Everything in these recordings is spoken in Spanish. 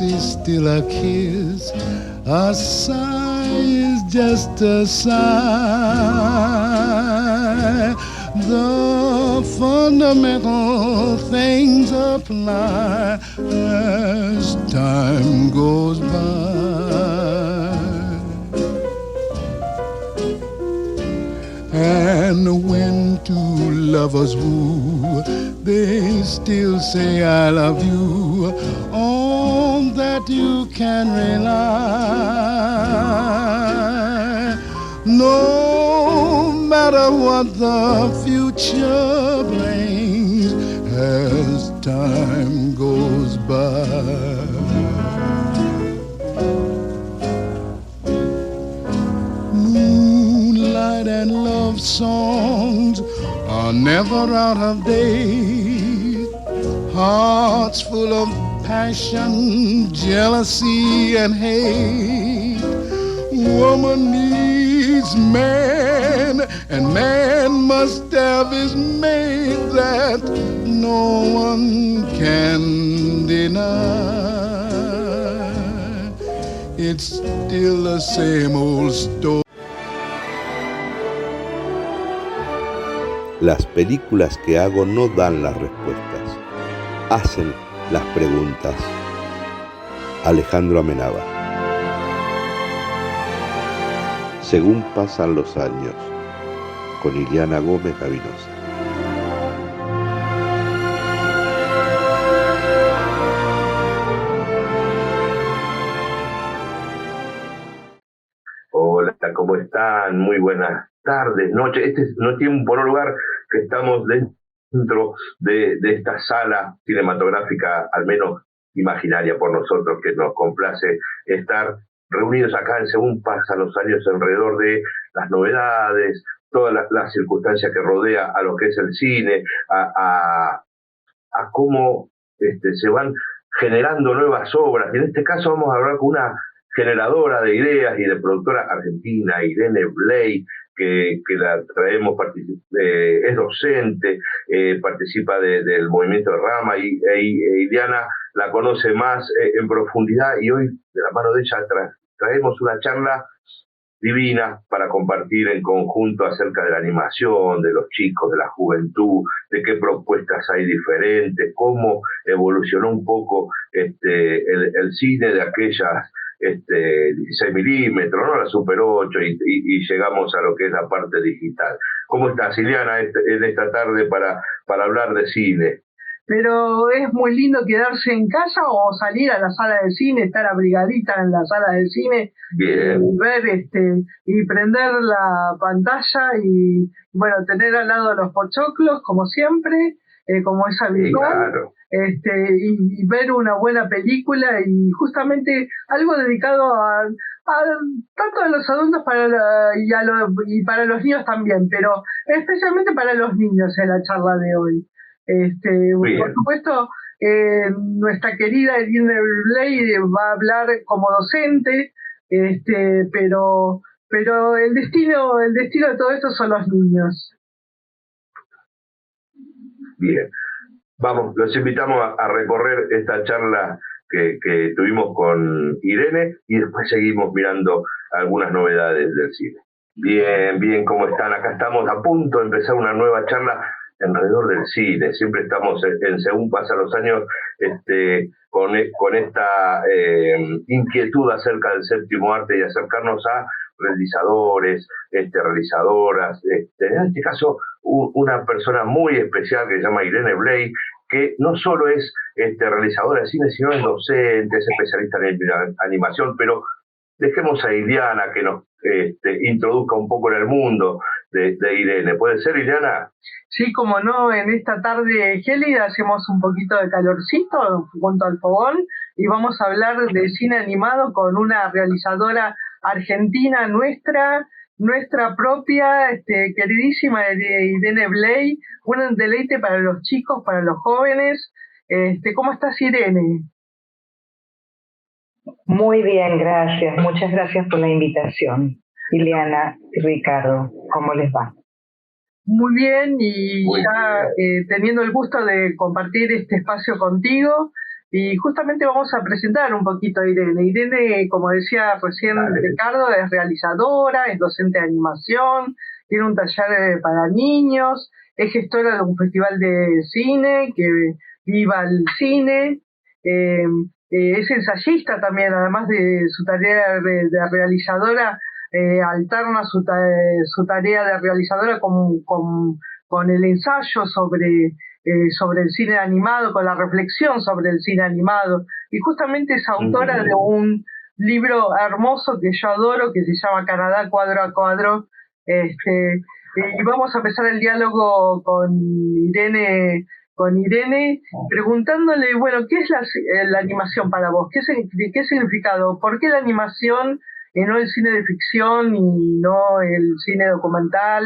is still a kiss. A sigh is just a sigh. The fundamental things apply as time goes by. And when two lovers woo, they still say I love you. On that you can rely. No matter what the future brings as time goes by. Moonlight and love songs are never out of date. Hearts full of passion, jealousy, and hate. Woman needs man, and man must have his mate that no one can deny. It's still the same old story. Las películas que hago no dan las respuestas, hacen las preguntas. Alejandro Amenábar. Según pasan los años, con Iliana Gómez Gavinosa. Hola, ¿cómo están? Muy buenas tardes, noches. Este es no tiempo, no lugar, que estamos dentro de esta sala cinematográfica, al menos imaginaria por nosotros, que nos complace estar reunidos acá en Según pasan los años alrededor de las novedades, todas las circunstancias que rodea a lo que es el cine, a cómo se van generando nuevas obras. Y en este caso vamos a hablar con una generadora de ideas y de productora argentina, Irene Blay, que la traemos, es docente, participa del movimiento de Rama, y Iliana la conoce más en profundidad, y hoy de la mano de ella traemos una charla divina para compartir en conjunto acerca de la animación, de los chicos, de la juventud, de qué propuestas hay diferentes, cómo evolucionó un poco el cine de aquellas 16 milímetros, ¿no? La Super 8 y llegamos a lo que es la parte digital. ¿Cómo estás, Iliana, en esta tarde para hablar de cine? Pero es muy lindo quedarse en casa o salir a la sala de cine, estar abrigadita en la sala de cine. Bien. Ver y prender la pantalla y bueno, tener al lado los pochoclos como siempre, como es habitual. Sí, claro. Y ver una buena película y justamente algo dedicado a tanto a los adultos y para los niños también, pero especialmente para los niños en la charla de hoy. Por supuesto, nuestra querida Irene Blay va a hablar como docente, pero el destino de todo esto son los niños. Bien. Vamos, los invitamos a recorrer esta charla que tuvimos con Irene y después seguimos mirando algunas novedades del cine. Bien, ¿cómo están? Acá estamos a punto de empezar una nueva charla alrededor del cine. Siempre estamos en Según pasan los años con esta inquietud acerca del séptimo arte y acercarnos a realizadores, realizadoras, en este caso una persona muy especial que se llama Irene Blay, que no solo es realizadora de cine, sino es docente, es especialista en animación, pero dejemos a Iliana que nos introduzca un poco en el mundo de Irene. ¿Puede ser, Iliana? Sí, como no, en esta tarde gélida hacemos un poquito de calorcito junto al fogón y vamos a hablar de cine animado con una realizadora argentina nuestra propia, queridísima Irene Blay, un deleite para los chicos, para los jóvenes. ¿Cómo estás, Irene? Muy bien, gracias. Muchas gracias por la invitación. Iliana y Ricardo, ¿cómo les va? Muy bien, y ya teniendo el gusto de compartir este espacio contigo, Y justamente vamos a presentar un poquito a Irene. Irene, como decía recién Ricardo, es realizadora, es docente de animación, tiene un taller para niños, es gestora de un festival de cine, que viva el cine, es ensayista también, además de su tarea de realizadora, alterna su tarea de realizadora con el ensayo sobre el cine animado, con la reflexión sobre el cine animado. Y justamente es autora de un libro hermoso que yo adoro, que se llama Canadá cuadro a cuadro. Y vamos a empezar el diálogo con Irene, preguntándole, bueno, ¿qué es la animación para vos? ¿Qué significado? ¿Por qué la animación y no el cine de ficción y no el cine documental?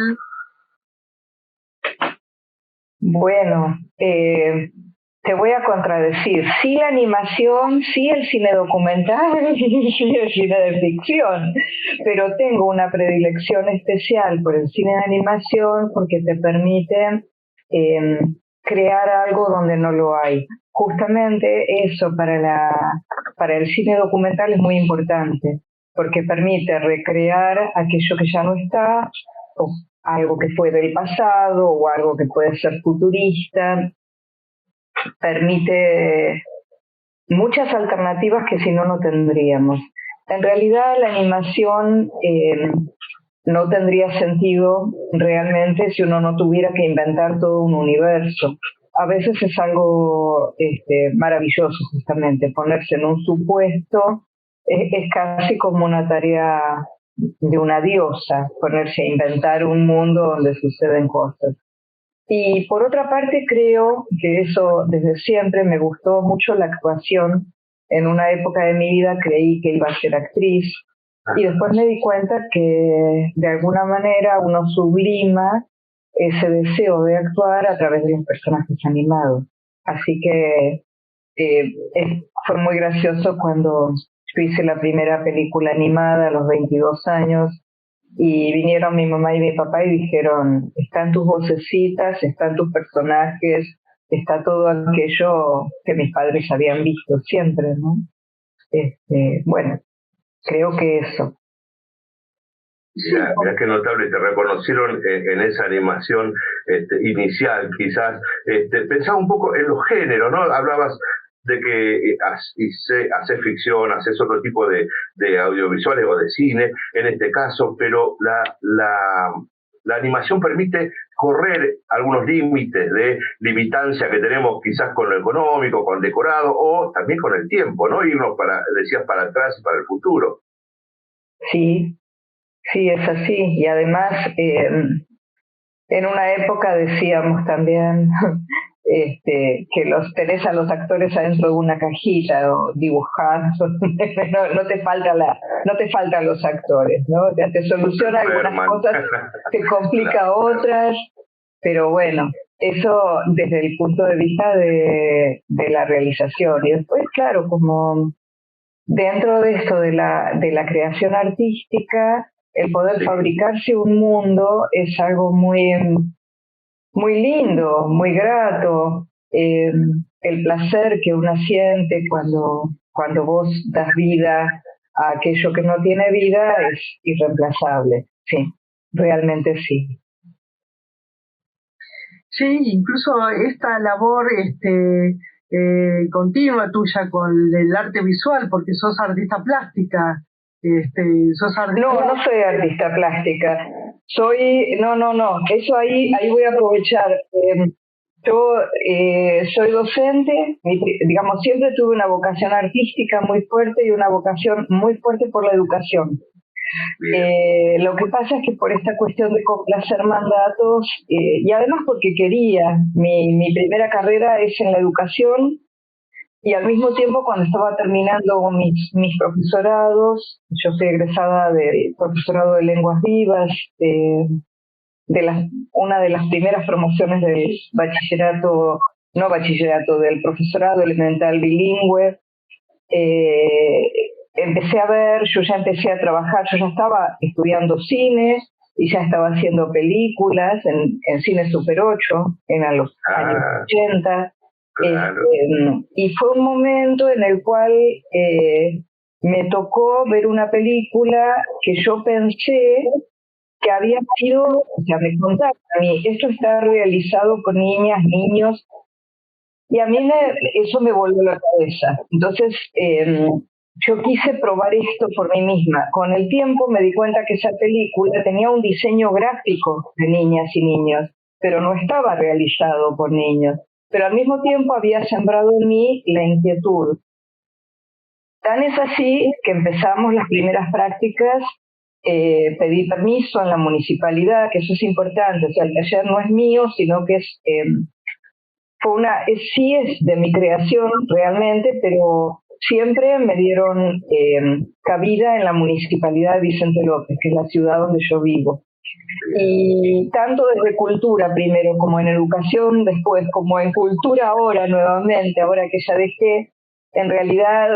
Bueno, te voy a contradecir. Sí la animación, sí el cine documental y sí el cine de ficción, pero tengo una predilección especial por el cine de animación porque te permite crear algo donde no lo hay. Justamente eso para el cine documental es muy importante, porque permite recrear aquello que ya no está, o algo que fue del pasado, o algo que puede ser futurista. Permite muchas alternativas que si no, no tendríamos. En realidad la animación no tendría sentido realmente si uno no tuviera que inventar todo un universo. A veces es algo maravilloso justamente, ponerse en un supuesto, es casi como una tarea de una diosa, ponerse a inventar un mundo donde suceden cosas. Y por otra parte creo que eso desde siempre me gustó mucho la actuación. En una época de mi vida creí que iba a ser actriz y después me di cuenta que de alguna manera uno sublima ese deseo de actuar a través de los personajes animados. Así que fue muy gracioso cuando yo hice la primera película animada a los 22 años y vinieron mi mamá y mi papá y dijeron, están tus vocecitas, están tus personajes, está todo aquello que mis padres habían visto siempre, ¿no? Bueno, creo que eso. Mirá qué notable, te reconocieron en esa animación inicial, quizás. Pensaba un poco en los géneros, ¿no? Hablabas de que haces ficción, haces otro tipo de audiovisuales o de cine, en este caso, pero la animación permite correr algunos límites de limitancia que tenemos quizás con lo económico, con decorado, o también con el tiempo, ¿no? Irnos decías, para atrás y para el futuro. Sí, es así. Y además, en una época decíamos también que tenés a los actores adentro de una cajita o dibujados, no te faltan los actores, ¿no? Te soluciona algunas cosas, te complica otras, pero bueno, eso desde el punto de vista de la realización. Y después, claro, como dentro de esto de la creación artística, el poder fabricarse un mundo es algo muy lindo, muy grato. El placer que uno siente cuando vos das vida a aquello que no tiene vida es irreemplazable. Sí, realmente sí. Sí, incluso esta labor continua tuya con el arte visual, porque sos artista plástica. No soy artista plástica. No. Eso ahí voy a aprovechar. Yo soy docente, digamos, siempre tuve una vocación artística muy fuerte y una vocación muy fuerte por la educación. Lo que pasa es que por esta cuestión de complacer mandatos, y además porque quería, mi primera carrera es en la educación, y al mismo tiempo cuando estaba terminando mis profesorados, yo soy egresada del profesorado de lenguas vivas, una de las primeras promociones del del profesorado elemental bilingüe. Yo ya empecé a trabajar, yo ya estaba estudiando cine y ya estaba haciendo películas en Cine Super 8 en los años 80. Claro. Y fue un momento en el cual me tocó ver una película que yo pensé que había sido, o sea, me contaron a mí, esto está realizado con niñas, niños, y a mí eso me volvió la cabeza. Entonces, yo quise probar esto por mí misma. Con el tiempo me di cuenta que esa película tenía un diseño gráfico de niñas y niños, pero no estaba realizado por niños. Pero al mismo tiempo había sembrado en mí la inquietud. Tan es así que empezamos las primeras prácticas, pedí permiso en la municipalidad, que eso es importante. O sea, el taller no es mío, sino que sí es de mi creación realmente, pero siempre me dieron cabida en la municipalidad de Vicente López, que es la ciudad donde yo vivo. Y tanto desde cultura primero, como en educación después, como en cultura ahora nuevamente, ahora que ya dejé, en realidad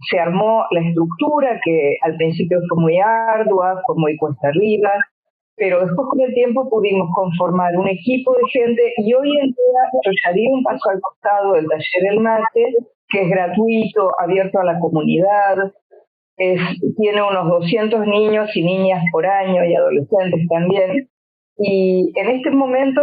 se armó la estructura que al principio fue muy ardua, fue muy cuesta arriba, pero después con el tiempo pudimos conformar un equipo de gente y hoy en día yo ya di un paso al costado del taller El Mate, que es gratuito, abierto a la comunidad, tiene unos 200 niños y niñas por año y adolescentes también. Y en este momento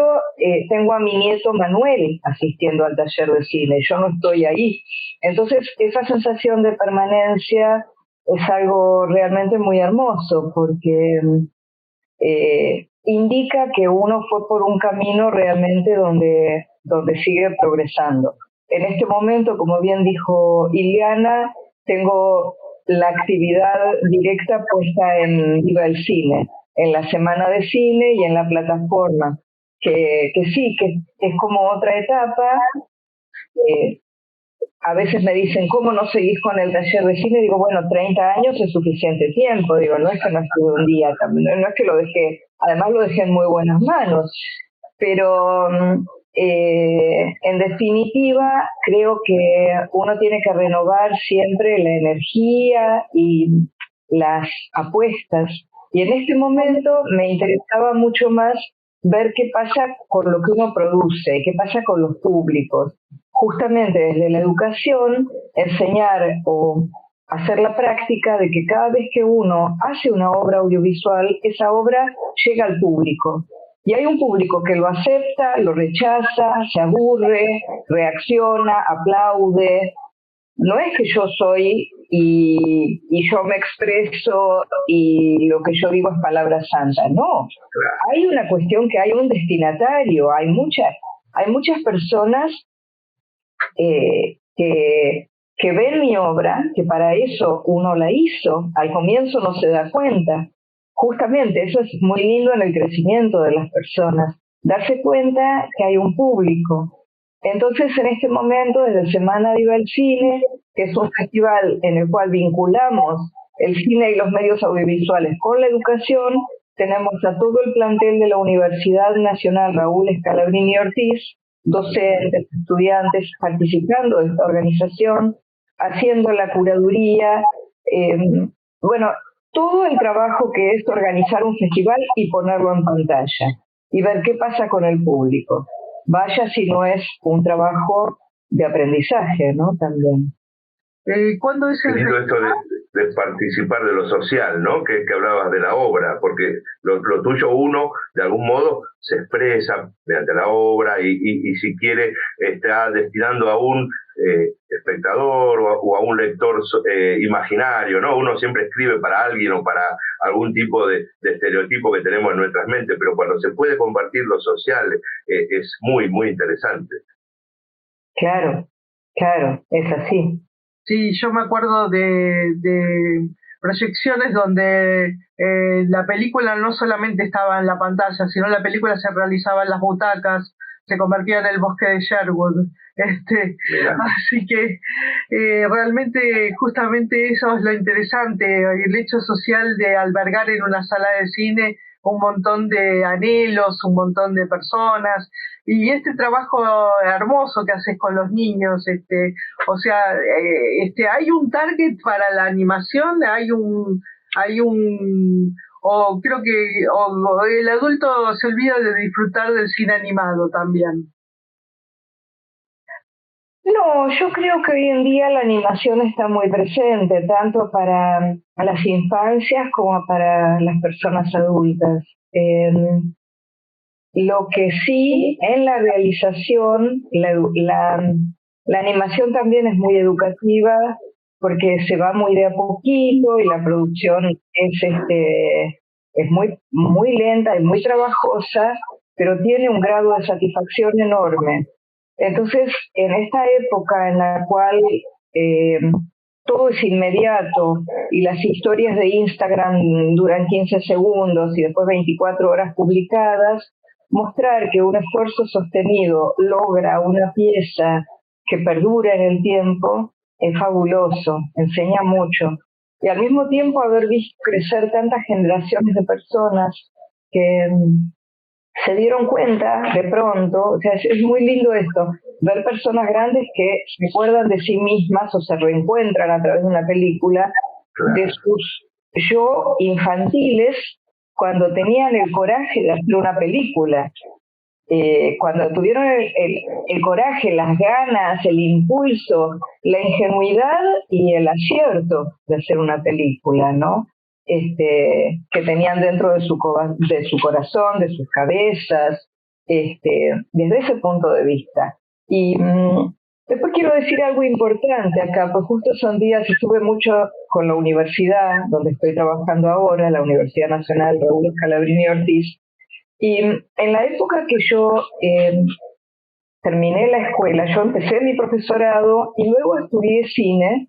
tengo a mi nieto Manuel asistiendo al taller de cine, yo no estoy ahí. Entonces esa sensación de permanencia es algo realmente muy hermoso porque indica que uno fue por un camino realmente donde sigue progresando. En este momento, como bien dijo Ileana, tengo la actividad directa puesta en Viva el Cine, en la semana de cine y en la plataforma, que sí, que es como otra etapa. A veces me dicen, ¿cómo no seguís con el taller de cine? Digo, bueno, 30 años es suficiente tiempo. Digo, no es que no estuve un día, no es que lo dejé, además lo dejé en muy buenas manos. Pero en definitiva, creo que uno tiene que renovar siempre la energía y las apuestas. Y en este momento me interesaba mucho más ver qué pasa con lo que uno produce, qué pasa con los públicos. Justamente desde la educación, enseñar o hacer la práctica de que cada vez que uno hace una obra audiovisual, esa obra llega al público. Y hay un público que lo acepta, lo rechaza, se aburre, reacciona, aplaude. No es que yo soy y yo me expreso y lo que yo digo es palabra santa, no. Hay una cuestión que hay un destinatario, hay muchas personas que ven mi obra, que para eso uno la hizo, al comienzo no se da cuenta. Justamente eso es muy lindo en el crecimiento de las personas, darse cuenta que hay un público. Entonces, en este momento, desde Semana Viva el Cine, que es un festival en el cual vinculamos el cine y los medios audiovisuales con la educación, tenemos a todo el plantel de la Universidad Nacional Raúl Scalabrini Ortiz, docentes, estudiantes participando de esta organización, haciendo la curaduría, bueno, todo el trabajo que es organizar un festival y ponerlo en pantalla y ver qué pasa con el público. Vaya si no es un trabajo de aprendizaje, ¿no? También. ¿Cuándo es el festival? Esto de participar de lo social, ¿no? Que hablabas de la obra, porque lo tuyo uno, de algún modo, se expresa mediante la obra y si quiere, está destinando a un espectador o a un lector imaginario, ¿no? Uno siempre escribe para alguien o para algún tipo de estereotipo que tenemos en nuestras mentes, pero cuando se puede compartir lo social es muy, muy interesante. Claro, es así. Sí, yo me acuerdo de proyecciones donde la película no solamente estaba en la pantalla, sino la película se realizaba en las butacas, se convertía en el bosque de Sherwood. Así que realmente justamente eso es lo interesante, el hecho social de albergar en una sala de cine un montón de anhelos, un montón de personas, y este trabajo hermoso que haces con los niños, o sea, hay un target para la animación, o creo que o el adulto se olvida de disfrutar del cine animado también. No, yo creo que hoy en día la animación está muy presente, tanto para las infancias como para las personas adultas. Lo que sí, en la realización, la animación también es muy educativa porque se va muy de a poquito y la producción es muy lenta y muy trabajosa, pero tiene un grado de satisfacción enorme. Entonces, en esta época en la cual eh, todo es inmediato y las historias de Instagram duran 15 segundos y después 24 horas publicadas, mostrar que un esfuerzo sostenido logra una pieza que perdura en el tiempo es fabuloso, enseña mucho. Y al mismo tiempo haber visto crecer tantas generaciones de personas que se dieron cuenta de pronto, o sea, es muy lindo esto, ver personas grandes que se acuerdan de sí mismas o se reencuentran a través de una película de sus yo infantiles cuando tenían el coraje de hacer una película. Cuando tuvieron el coraje, las ganas, el impulso, la ingenuidad y el acierto de hacer una película, ¿no? Que tenían dentro de su corazón, de sus cabezas, desde ese punto de vista. Y después quiero decir algo importante acá, pues justo son días, estuve mucho con la universidad donde estoy trabajando ahora, la Universidad Nacional Raúl Scalabrini Ortiz, y en la época que yo terminé la escuela, yo empecé mi profesorado y luego estudié cine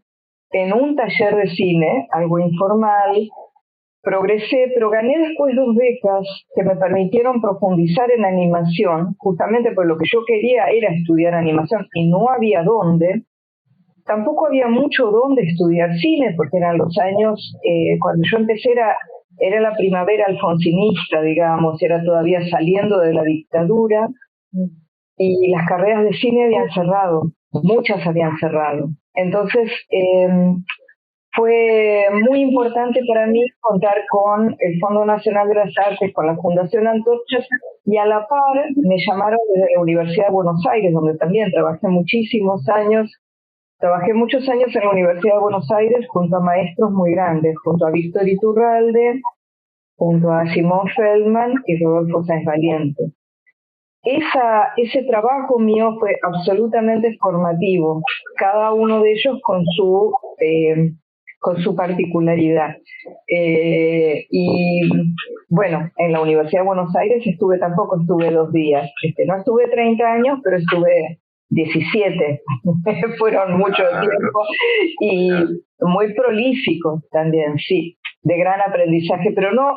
en un taller de cine, algo informal, progresé, pero gané después 2 becas que me permitieron profundizar en animación, justamente porque lo que yo quería era estudiar animación y no había dónde. Tampoco había mucho dónde estudiar cine, porque eran los años, cuando yo empecé era la primavera alfonsinista, digamos, era todavía saliendo de la dictadura, y las carreras de cine habían cerrado, muchas habían cerrado. Entonces, fue muy importante para mí contar con el Fondo Nacional de las Artes, con la Fundación Antorchas, y a la par me llamaron desde la Universidad de Buenos Aires, donde también trabajé muchísimos años. Trabajé muchos años en la Universidad de Buenos Aires junto a maestros muy grandes, junto a Víctor Iturralde, junto a Simón Feldman y Rodolfo Sáenz Valiente. Ese trabajo mío fue absolutamente formativo, cada uno de ellos con su particularidad. Y bueno, en la Universidad de Buenos Aires estuve 2 días. No estuve 30 años, pero estuve 17. Fueron mucho tiempo y muy prolíficos también, sí, de gran aprendizaje, pero no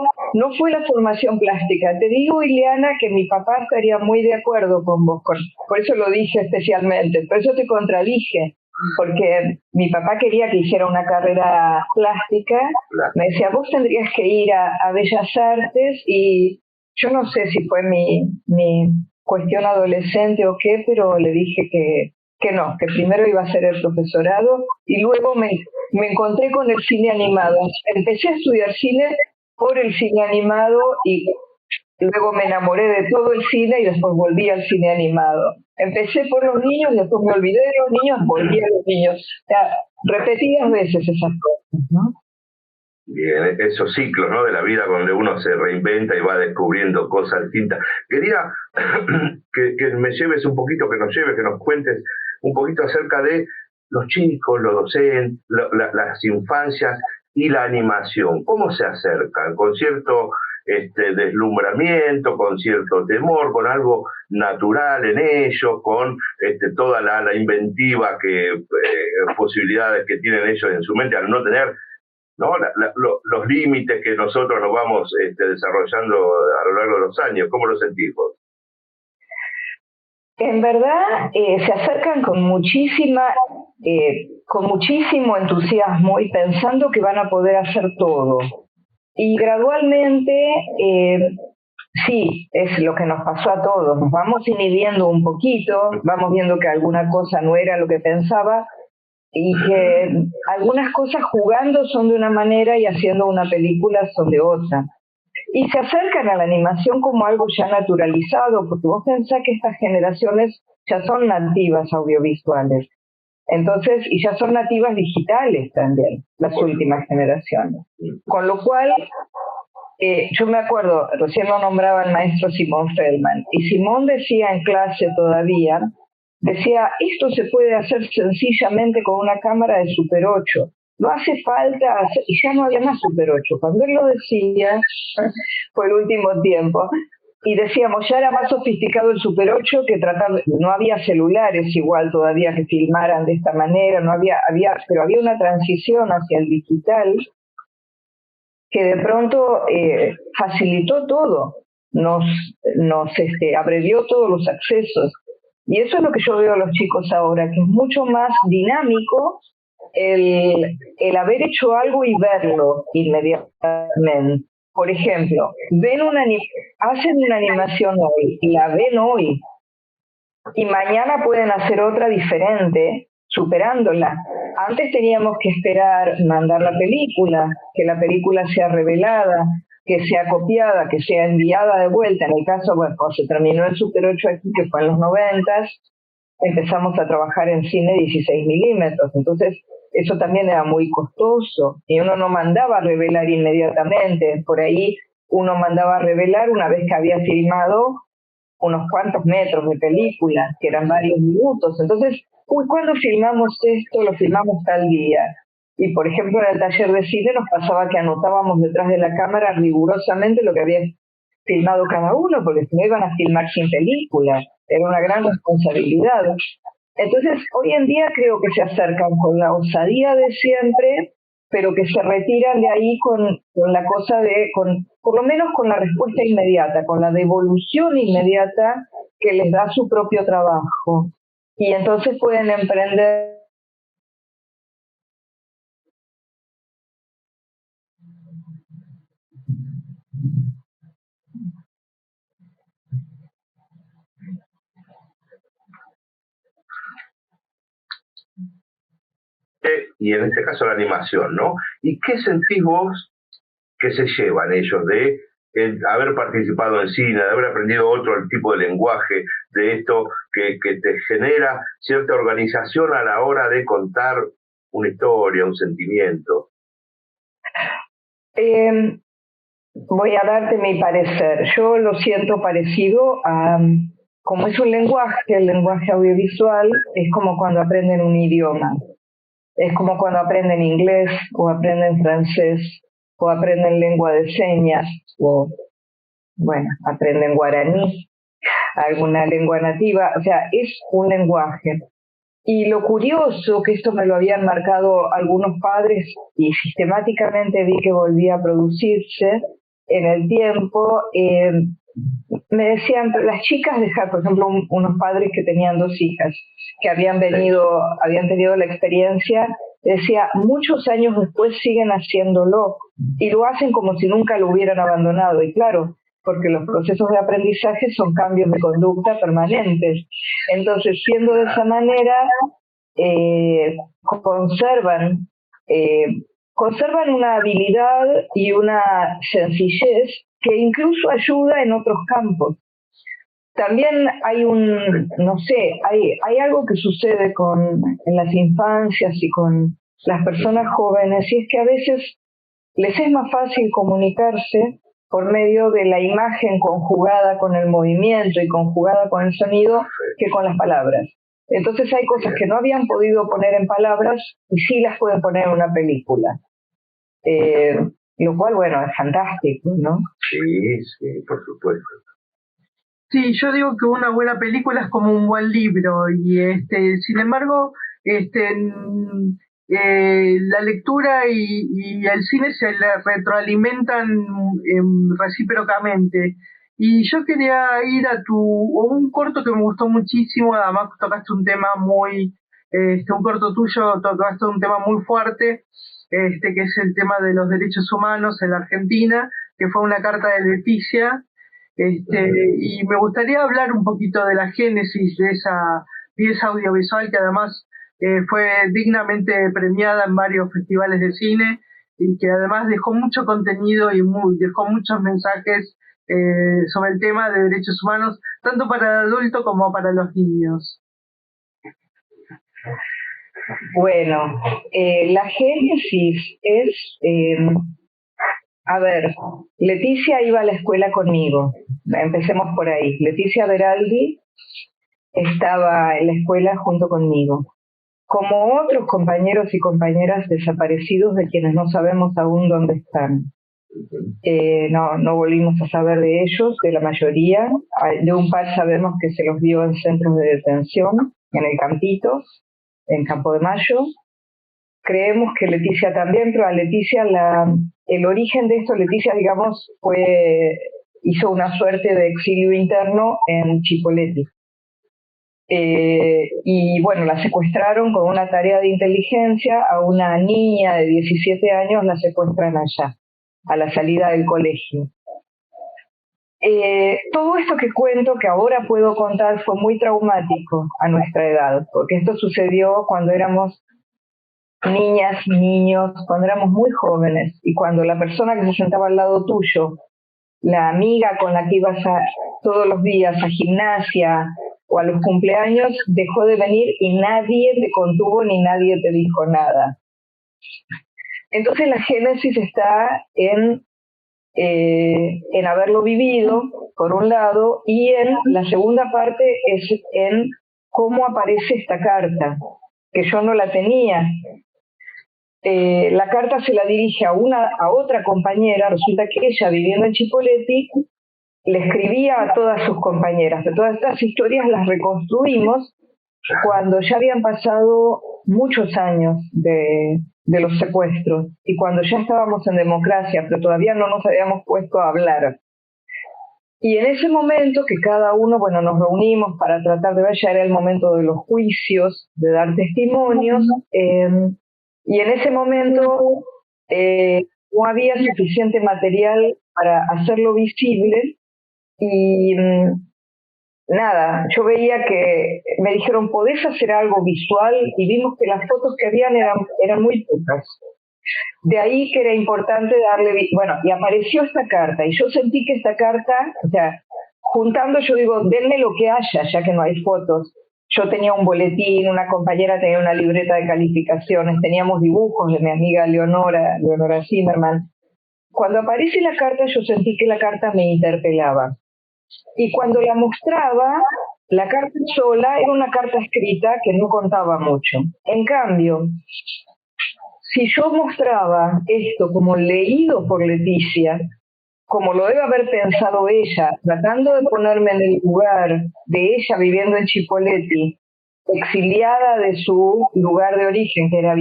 fue la formación plástica. Te digo, Ileana, que mi papá estaría muy de acuerdo con vos, por eso lo dije especialmente, por eso te contradije, porque mi papá quería que hiciera una carrera plástica, me decía, vos tendrías que ir a Bellas Artes, y yo no sé si fue mi cuestión adolescente o qué, pero le dije que no, que primero iba a hacer el profesorado y luego me encontré con el cine animado. Empecé a estudiar cine por el cine animado y luego me enamoré de todo el cine y después volví al cine animado. Empecé por los niños y después me olvidé de los niños, volví a los niños. O sea, repetidas veces esas cosas, ¿no? Bien, esos ciclos, ¿no?, de la vida donde uno se reinventa y va descubriendo cosas distintas. Quería que me lleves un poquito, que nos cuentes un poquito acerca de los chicos, los docentes, las infancias y la animación. ¿Cómo se acercan? ¿Con cierto deslumbramiento, con cierto temor, con algo natural en ellos, con toda la inventiva posibilidades que tienen ellos en su mente al no tener, ¿no?, los límites que nosotros nos vamos desarrollando a lo largo de los años? ¿Cómo lo sentimos? En verdad, se acercan con muchísimo entusiasmo y pensando que van a poder hacer todo. Y gradualmente, sí, es lo que nos pasó a todos. Nos vamos inhibiendo un poquito, vamos viendo que alguna cosa no era lo que pensaba, y que algunas cosas jugando son de una manera y haciendo una película son de otra. y se acercan a la animación como algo ya naturalizado, porque vos pensás que estas generaciones ya son nativas audiovisuales. Entonces, y ya son nativas digitales también, las últimas generaciones. Con lo cual, yo me acuerdo, recién lo nombraba el maestro Simón Feldman, y Simón decía en clase todavía, decía, esto se puede hacer sencillamente con una cámara de Super 8. No hace falta hacer, y ya no había más Super 8. Cuando él lo decía, fue el último tiempo, y decíamos, ya era más sofisticado el Super 8 que no había celulares igual todavía que filmaran de esta manera, pero había una transición hacia el digital que de pronto facilitó todo, nos abrevió todos los accesos. Y eso es lo que yo veo a los chicos ahora, que es mucho más dinámico el haber hecho algo y verlo inmediatamente. Por ejemplo, hacen una animación hoy y la ven hoy, y mañana pueden hacer otra diferente, superándola. Antes teníamos que esperar mandar la película, que la película sea revelada, que sea copiada, que sea enviada de vuelta. En el caso, bueno, cuando se terminó el Super 8 aquí, que fue en los 90, empezamos a trabajar en cine 16 milímetros. Entonces, eso también era muy costoso y uno no mandaba a revelar inmediatamente. Por ahí uno mandaba a revelar una vez que había filmado unos cuantos metros de película, que eran varios minutos. Entonces, ¿cuándo filmamos esto? Lo filmamos tal día. Y, por ejemplo, en el taller de cine nos pasaba que anotábamos detrás de la cámara rigurosamente lo que había filmado cada uno, porque si no iban a filmar sin película. Era una gran responsabilidad. Entonces, hoy en día creo que se acercan con la osadía de siempre, pero que se retiran de ahí con la cosa por lo menos con la respuesta inmediata, con la devolución inmediata que les da su propio trabajo. Y entonces pueden emprender y en este caso la animación, ¿no? ¿Y qué sentís vos que se llevan ellos de haber participado en cine, de haber aprendido otro tipo de lenguaje, de esto que te genera cierta organización a la hora de contar una historia, un sentimiento? Voy a darte mi parecer. Yo lo siento parecido a, como es un lenguaje, el lenguaje audiovisual es como cuando aprenden un idioma. Es como cuando aprenden inglés o aprenden francés o aprenden lengua de señas o, bueno, aprenden guaraní, alguna lengua nativa. O sea, es un lenguaje. Y lo curioso, que esto me lo habían marcado algunos padres y sistemáticamente vi que volvía a producirse en el tiempo, me decían, las chicas, por ejemplo, unos padres que tenían 2 hijas, que habían tenido la experiencia, decía, muchos años después siguen haciéndolo y lo hacen como si nunca lo hubieran abandonado. Y claro, porque los procesos de aprendizaje son cambios de conducta permanentes. Entonces, siendo de esa manera, conservan una habilidad y una sencillez que incluso ayuda en otros campos. También hay hay algo que sucede en las infancias y con las personas jóvenes, y es que a veces les es más fácil comunicarse por medio de la imagen conjugada con el movimiento y conjugada con el sonido que con las palabras. Entonces hay cosas que no habían podido poner en palabras y sí las pueden poner en una película. Lo cual, bueno, es fantástico, ¿no? Sí, sí, por supuesto. Sí, yo digo que una buena película es como un buen libro y sin embargo, la lectura y el cine se retroalimentan recíprocamente. Y yo quería ir a un corto que me gustó muchísimo, además tocaste un tema un corto tuyo, tocaste un tema muy fuerte, que es el tema de los derechos humanos en la Argentina, que fue una carta de Leticia. Y me gustaría hablar un poquito de la génesis de esa pieza audiovisual que además fue dignamente premiada en varios festivales de cine y que además dejó mucho contenido y dejó muchos mensajes sobre el tema de derechos humanos, tanto para el adulto como para los niños. Bueno, la génesis es, a ver, Leticia iba a la escuela conmigo, empecemos por ahí. Leticia Beraldi estaba en la escuela junto conmigo, como otros compañeros y compañeras desaparecidos de quienes no sabemos aún dónde están. No volvimos a saber de ellos, de la mayoría. De un par sabemos que se los vio en centros de detención, en el Campito, en Campo de Mayo. Creemos que Leticia también, pero a Leticia el origen de esto, Leticia, digamos, hizo una suerte de exilio interno en Chipoleti. Y bueno, la secuestraron con una tarea de inteligencia. A una niña de 17 años la secuestran allá, a la salida del colegio. Todo esto que cuento, que ahora puedo contar, fue muy traumático a nuestra edad, porque esto sucedió cuando éramos niñas y niños, cuando éramos muy jóvenes, y cuando la persona que se sentaba al lado tuyo, la amiga con la que ibas todos los días a gimnasia o a los cumpleaños, dejó de venir y nadie te contuvo ni nadie te dijo nada. Entonces la génesis está en haberlo vivido, por un lado, y en la segunda parte es en cómo aparece esta carta, que yo no la tenía. La carta se la dirige a otra compañera. Resulta que ella, viviendo en Chipoleti, le escribía a todas sus compañeras. De todas estas historias las reconstruimos cuando ya habían pasado muchos años de los secuestros y cuando ya estábamos en democracia, pero todavía no nos habíamos puesto a hablar. Y en ese momento que cada uno, bueno, nos reunimos para tratar de ver, ya era el momento de los juicios, de dar testimonios, y en ese momento no había suficiente material para hacerlo visible y nada, yo veía que me dijeron, ¿podés hacer algo visual? Y vimos que las fotos que habían eran muy pocas. De ahí que era importante darle, bueno, y apareció esta carta, y yo sentí que esta carta, o sea, juntando, yo digo, denme lo que haya, ya que no hay fotos. Yo tenía un boletín, una compañera tenía una libreta de calificaciones, teníamos dibujos de mi amiga Leonora Zimmerman. Cuando aparece la carta, yo sentí que la carta me interpelaba. Y cuando la mostraba, la carta sola era una carta escrita que no contaba mucho. En cambio, si yo mostraba esto como leído por Leticia, como lo debe haber pensado ella, tratando de ponerme en el lugar de ella viviendo en Chipoleti, exiliada de su lugar de origen, que era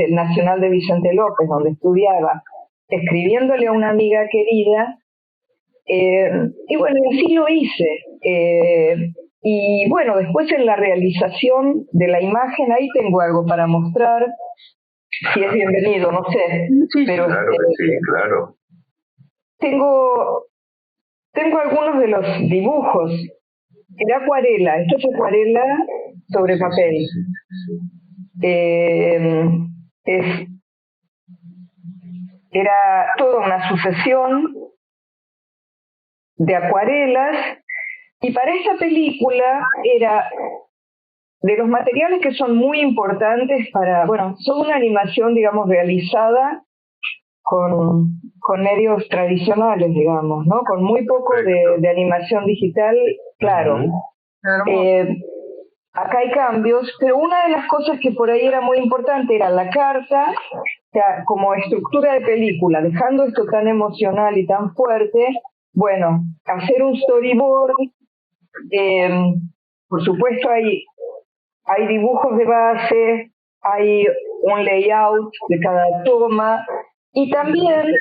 Nacional de Vicente López, donde estudiaba, escribiéndole a una amiga querida, y bueno, así lo hice. Y bueno, después en la realización de la imagen, ahí tengo algo para mostrar, si es bienvenido, no sé. Pero claro que sí, claro. Tengo algunos de los dibujos. Era acuarela, esto es acuarela sobre papel. Era toda una sucesión de acuarelas, y para esta película era de los materiales que son muy importantes para, bueno, son una animación, digamos, realizada con medios tradicionales, digamos, ¿no? Con muy poco de animación digital, claro. Acá hay cambios, pero una de las cosas que por ahí era muy importante era la carta, o sea, como estructura de película, dejando esto tan emocional y tan fuerte, bueno, hacer un storyboard, por supuesto hay dibujos de base, hay un layout de cada toma, y también,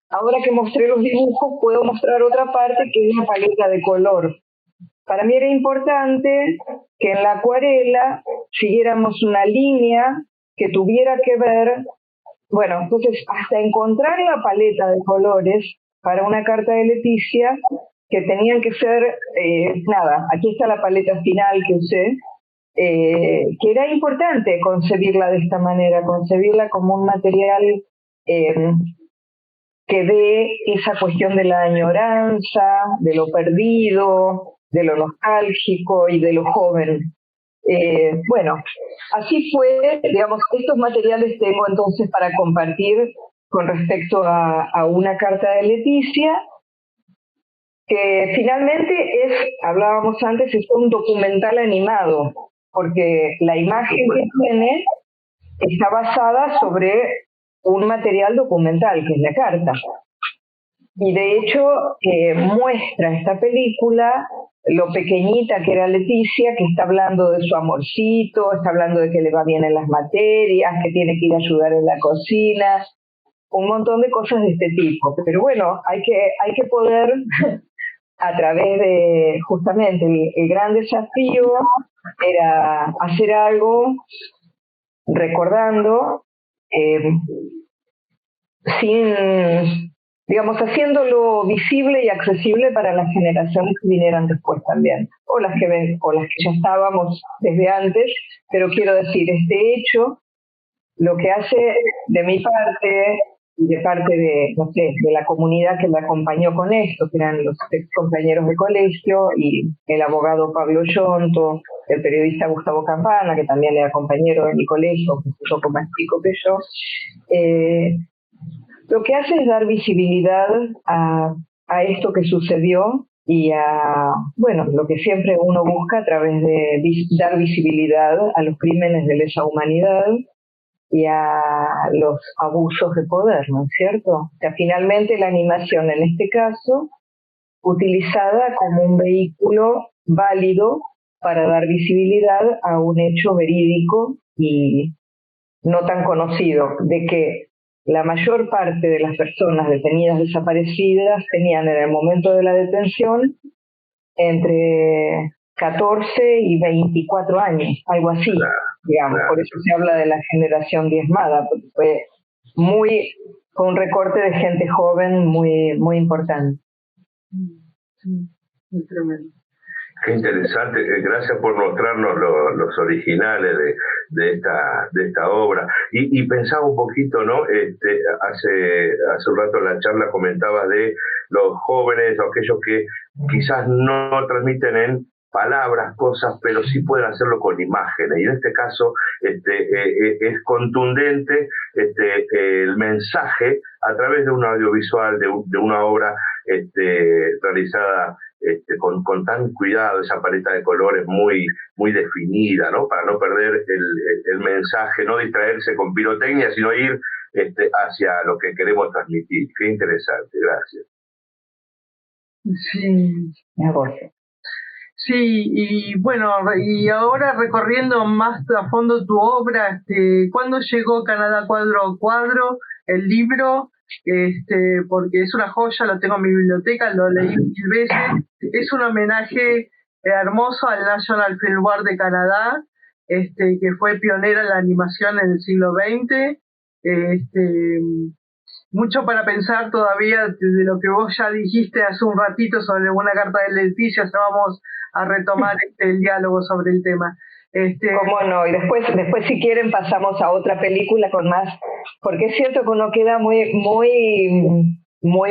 ahora que mostré los dibujos, puedo mostrar otra parte que es una paleta de color. Para mí era importante que en la acuarela siguiéramos una línea que tuviera que ver, bueno, entonces hasta encontrar la paleta de colores para una carta de Leticia, que tenían que ser, aquí está la paleta final que usé, que era importante concebirla de esta manera, concebirla como un material que dé esa cuestión de la añoranza, de lo perdido, de lo nostálgico y de lo joven. Bueno, así fue, digamos, estos materiales tengo entonces para compartir con respecto a una carta de Leticia, que finalmente hablábamos antes, es un documental animado, porque la imagen que tiene está basada sobre un material documental, que es la carta. Y de hecho muestra esta película lo pequeñita que era Leticia, que está hablando de su amorcito, está hablando de que le va bien en las materias, que tiene que ir a ayudar en la cocina, un montón de cosas de este tipo. Pero bueno, hay que poder, a través de justamente el gran desafío, era hacer algo recordando, digamos, haciéndolo visible y accesible para las generaciones que vinieran después también, o las que ya estábamos desde antes, pero quiero decir, este hecho, lo que hace de mi parte, y de parte de, no sé, de la comunidad que me acompañó con esto, que eran los ex compañeros de colegio, y el abogado Pablo Yonto, el periodista Gustavo Campana, que también era compañero de mi colegio, un poco más chico que yo, lo que hace es dar visibilidad a esto que sucedió y a, bueno, lo que siempre uno busca a través de dar visibilidad a los crímenes de lesa humanidad y a los abusos de poder, ¿no es cierto? O sea, finalmente la animación en este caso, utilizada como un vehículo válido para dar visibilidad a un hecho verídico y no tan conocido, de que la mayor parte de las personas detenidas desaparecidas tenían en el momento de la detención entre 14 y 24 años, algo así, digamos. Por eso se habla de la generación diezmada, porque fue un recorte de gente joven muy, muy importante. Sí, muy tremendo. Qué interesante, gracias por mostrarnos los originales de esta obra. Y pensaba un poquito, ¿no? Hace un rato en la charla comentabas de los jóvenes, o aquellos que quizás no transmiten en palabras cosas, pero sí pueden hacerlo con imágenes. Y en este caso es contundente el mensaje a través de un audiovisual, de una obra realizada con tan cuidado, esa paleta de colores muy, muy definida, ¿no? Para no perder el mensaje, no distraerse con pirotecnia, sino ir hacia lo que queremos transmitir. Qué interesante, gracias. Sí, sí, y bueno, y ahora recorriendo más a fondo tu obra, ¿cuándo llegó Canadá cuadro a cuadro, el libro? Porque es una joya, lo tengo en mi biblioteca, lo leí 1000 veces. Es un homenaje hermoso al National Film Board de Canadá, que fue pionera en la animación en el siglo XX. Mucho para pensar todavía de lo que vos ya dijiste hace un ratito sobre una carta de Leticia. Ya vamos a retomar el diálogo sobre el tema. Cómo no, y después si quieren pasamos a otra película con más, porque es cierto que uno queda muy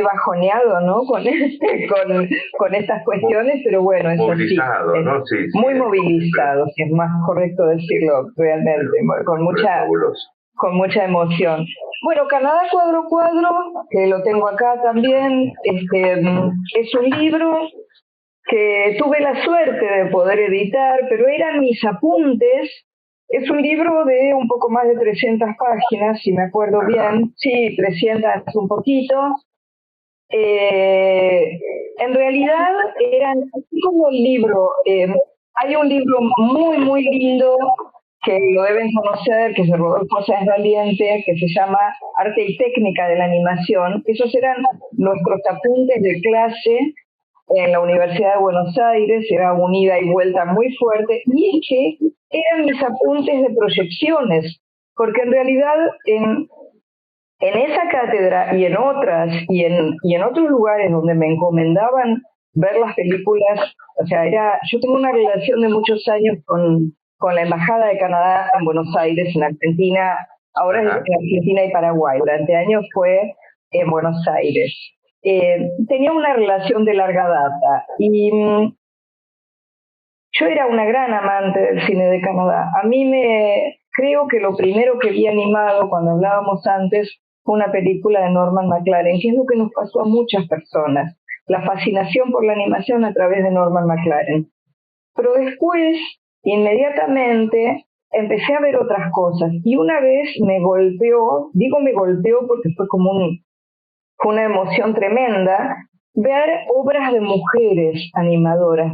bajoneado, ¿no? con estas cuestiones, pero bueno, es movilizado, así, ¿no? Sí, muy movilizado, si es más correcto decirlo realmente, con mucha emoción. Bueno, Canadá cuadro a cuadro, que lo tengo acá también, es un libro que tuve la suerte de poder editar, pero eran mis apuntes. Es un libro de un poco más de 300 páginas, si me acuerdo bien. Sí, 300 un poquito. En realidad eran así como el libro. Hay un libro muy, muy lindo que lo deben conocer, que es de Rodolfo Sáenz Valiente, que se llama Arte y Técnica de la Animación. Esos eran nuestros apuntes de clase en la Universidad de Buenos Aires, era un ida y vuelta muy fuerte, y es que eran mis apuntes de proyecciones, porque en realidad en esa cátedra y en otras, y en otros lugares donde me encomendaban ver las películas, o sea, yo tengo una relación de muchos años con la Embajada de Canadá en Buenos Aires, en Argentina, ahora es en Argentina y Paraguay. Durante años fue en Buenos Aires. Tenía una relación de larga data y yo era una gran amante del cine de Canadá. Creo que lo primero que vi animado cuando hablábamos antes fue una película de Norman McLaren, que es lo que nos pasó a muchas personas, la fascinación por la animación a través de Norman McLaren. Pero después, inmediatamente, empecé a ver otras cosas y una vez me golpeó porque fue una emoción tremenda, ver obras de mujeres animadoras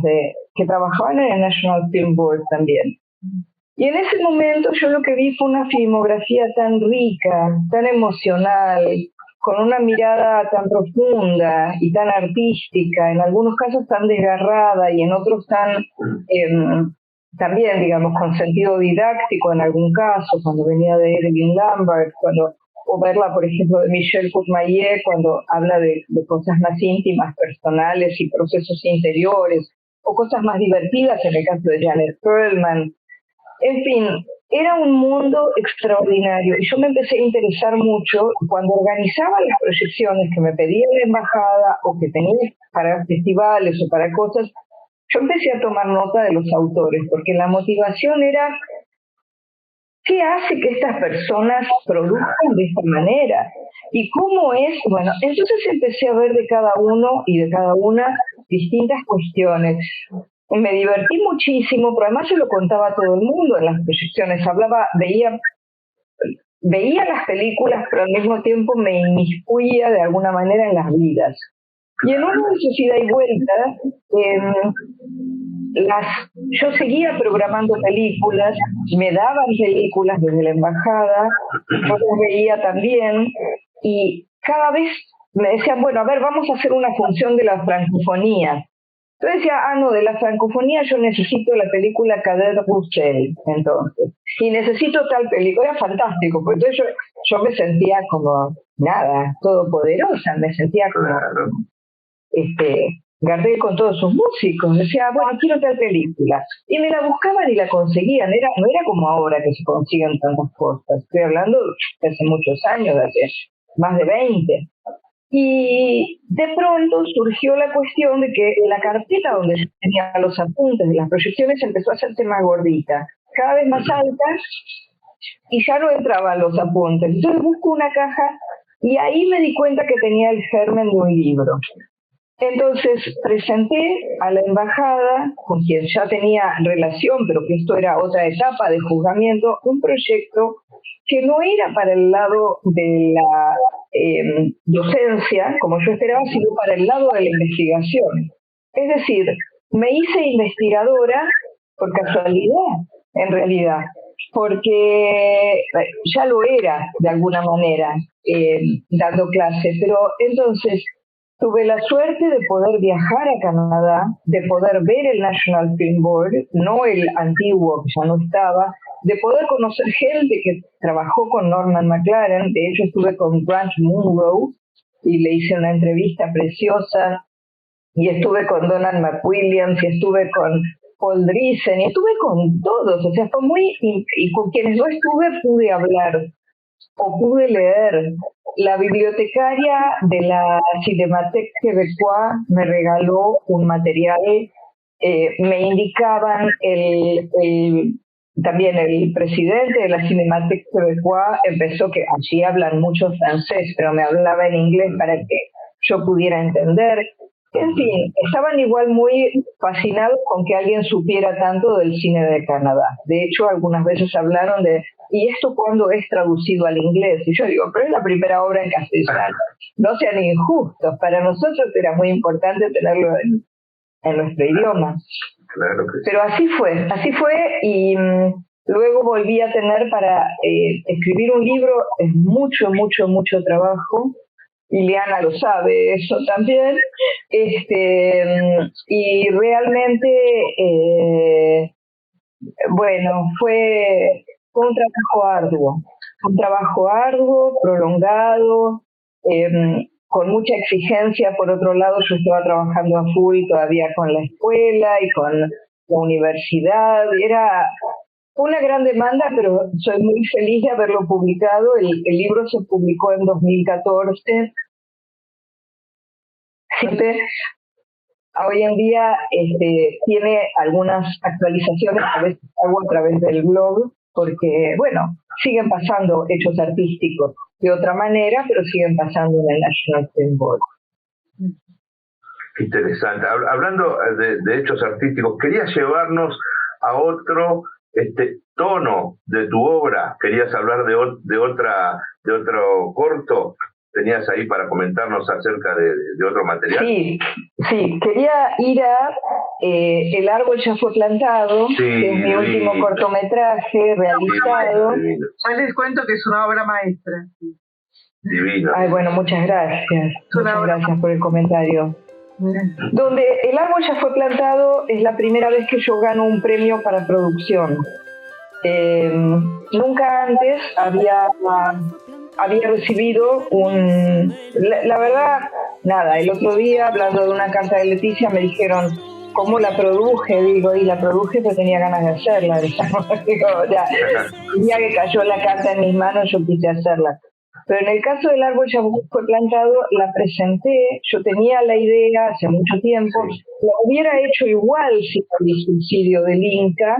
que trabajaban en el National Film Board también. Y en ese momento yo lo que vi fue una filmografía tan rica, tan emocional, con una mirada tan profunda y tan artística, en algunos casos tan desgarrada y en otros también, digamos, con sentido didáctico en algún caso, cuando venía de Evelyn Lambert, o verla, por ejemplo, de Michel Courmayeur, cuando habla de cosas más íntimas, personales y procesos interiores, o cosas más divertidas en el caso de Janet Perlman. En fin, era un mundo extraordinario y yo me empecé a interesar mucho cuando organizaba las proyecciones que me pedía la embajada o que tenía para festivales o para cosas. Yo empecé a tomar nota de los autores porque la motivación era ¿qué hace que estas personas produzcan de esta manera? ¿Y cómo es? Bueno, entonces empecé a ver de cada uno y de cada una distintas cuestiones. Me divertí muchísimo, pero además se lo contaba a todo el mundo en las proyecciones. Veía las películas, pero al mismo tiempo me inmiscuía de alguna manera en las vidas. Y en una de sus ida y vuelta, yo seguía programando películas, me daban películas desde la embajada, yo las veía también, y cada vez me decían, bueno, a ver, vamos a hacer una función de la francofonía. Entonces decía, no, de la francofonía yo necesito la película Cadet Roussel, entonces, y necesito tal película. Era fantástico, porque entonces yo me sentía como, nada, todopoderosa, me sentía como, Gardel con todos sus músicos, decía, bueno, quiero tal película, y me la buscaban y la conseguían. No era como ahora que se consiguen tantas cosas, estoy hablando de hace muchos años, de hace más de 20. Y de pronto surgió la cuestión de que la carpeta donde yo tenía los apuntes de las proyecciones empezó a hacerse más gordita, cada vez más alta, y ya no entraban los apuntes. Entonces busco una caja y ahí me di cuenta que tenía el germen de un libro. Entonces presenté a la embajada, con quien ya tenía relación, pero que esto era otra etapa de juzgamiento, un proyecto que no era para el lado de la docencia, como yo esperaba, sino para el lado de la investigación. Es decir, me hice investigadora por casualidad, en realidad, porque ya lo era de alguna manera, dando clases, pero entonces tuve la suerte de poder viajar a Canadá, de poder ver el National Film Board, no el antiguo que ya no estaba, de poder conocer gente que trabajó con Norman McLaren. De hecho estuve con Grant Munro y le hice una entrevista preciosa, y estuve con Donald McWilliams, y estuve con Paul Driessen, y estuve con todos, o sea, fue y con quienes no estuve pude hablar o pude leer. La bibliotecaria de la Cinémathèque Québécoise me regaló un material, me indicaban también el presidente de la Cinémathèque Québécoise empezó, que allí hablan mucho francés, pero me hablaba en inglés para que yo pudiera entender. En fin, estaban igual muy fascinados con que alguien supiera tanto del cine de Canadá. De hecho, algunas veces hablaron de, ¿y esto cuándo es traducido al inglés? Y yo digo, pero es la primera obra en castellano. No sean injustos. Para nosotros era muy importante tenerlo en nuestro idioma. Claro que sí. Pero así fue, y luego volví a tener para escribir un libro. Es mucho, mucho, mucho trabajo. Liliana lo sabe eso también, y realmente, bueno, fue un trabajo arduo, prolongado, con mucha exigencia. Por otro lado, yo estaba trabajando a full todavía con la escuela y con la universidad. una gran demanda, pero soy muy feliz de haberlo publicado. El libro se publicó en 2014. Siempre, hoy en día tiene algunas actualizaciones, a veces hago a través del blog, porque, bueno, siguen pasando hechos artísticos de otra manera, pero siguen pasando en el National Film Board. Interesante. Hablando de hechos artísticos, querías llevarnos a otro tono de tu obra. Querías hablar de otro corto. ¿Tenías ahí para comentarnos acerca de otro material? Sí, quería ir a El árbol ya fue plantado, sí, que es mi último cortometraje realizado. Divino. Ya les cuento que es una obra maestra. Divino. Ay, bueno, muchas gracias. Muchas gracias por el comentario. Donde El árbol ya fue plantado es la primera vez que yo gano un premio para producción. Nunca antes había recibido la verdad, nada, el otro día hablando de una carta de Leticia me dijeron cómo la produje, digo, y la produje pero tenía ganas de hacerla, digo, ya, el día que cayó la carta en mis manos yo quise hacerla. Pero en el caso del árbol ya fue plantado, la presenté, yo tenía la idea hace mucho tiempo, la hubiera hecho igual sin el subsidio del Inca,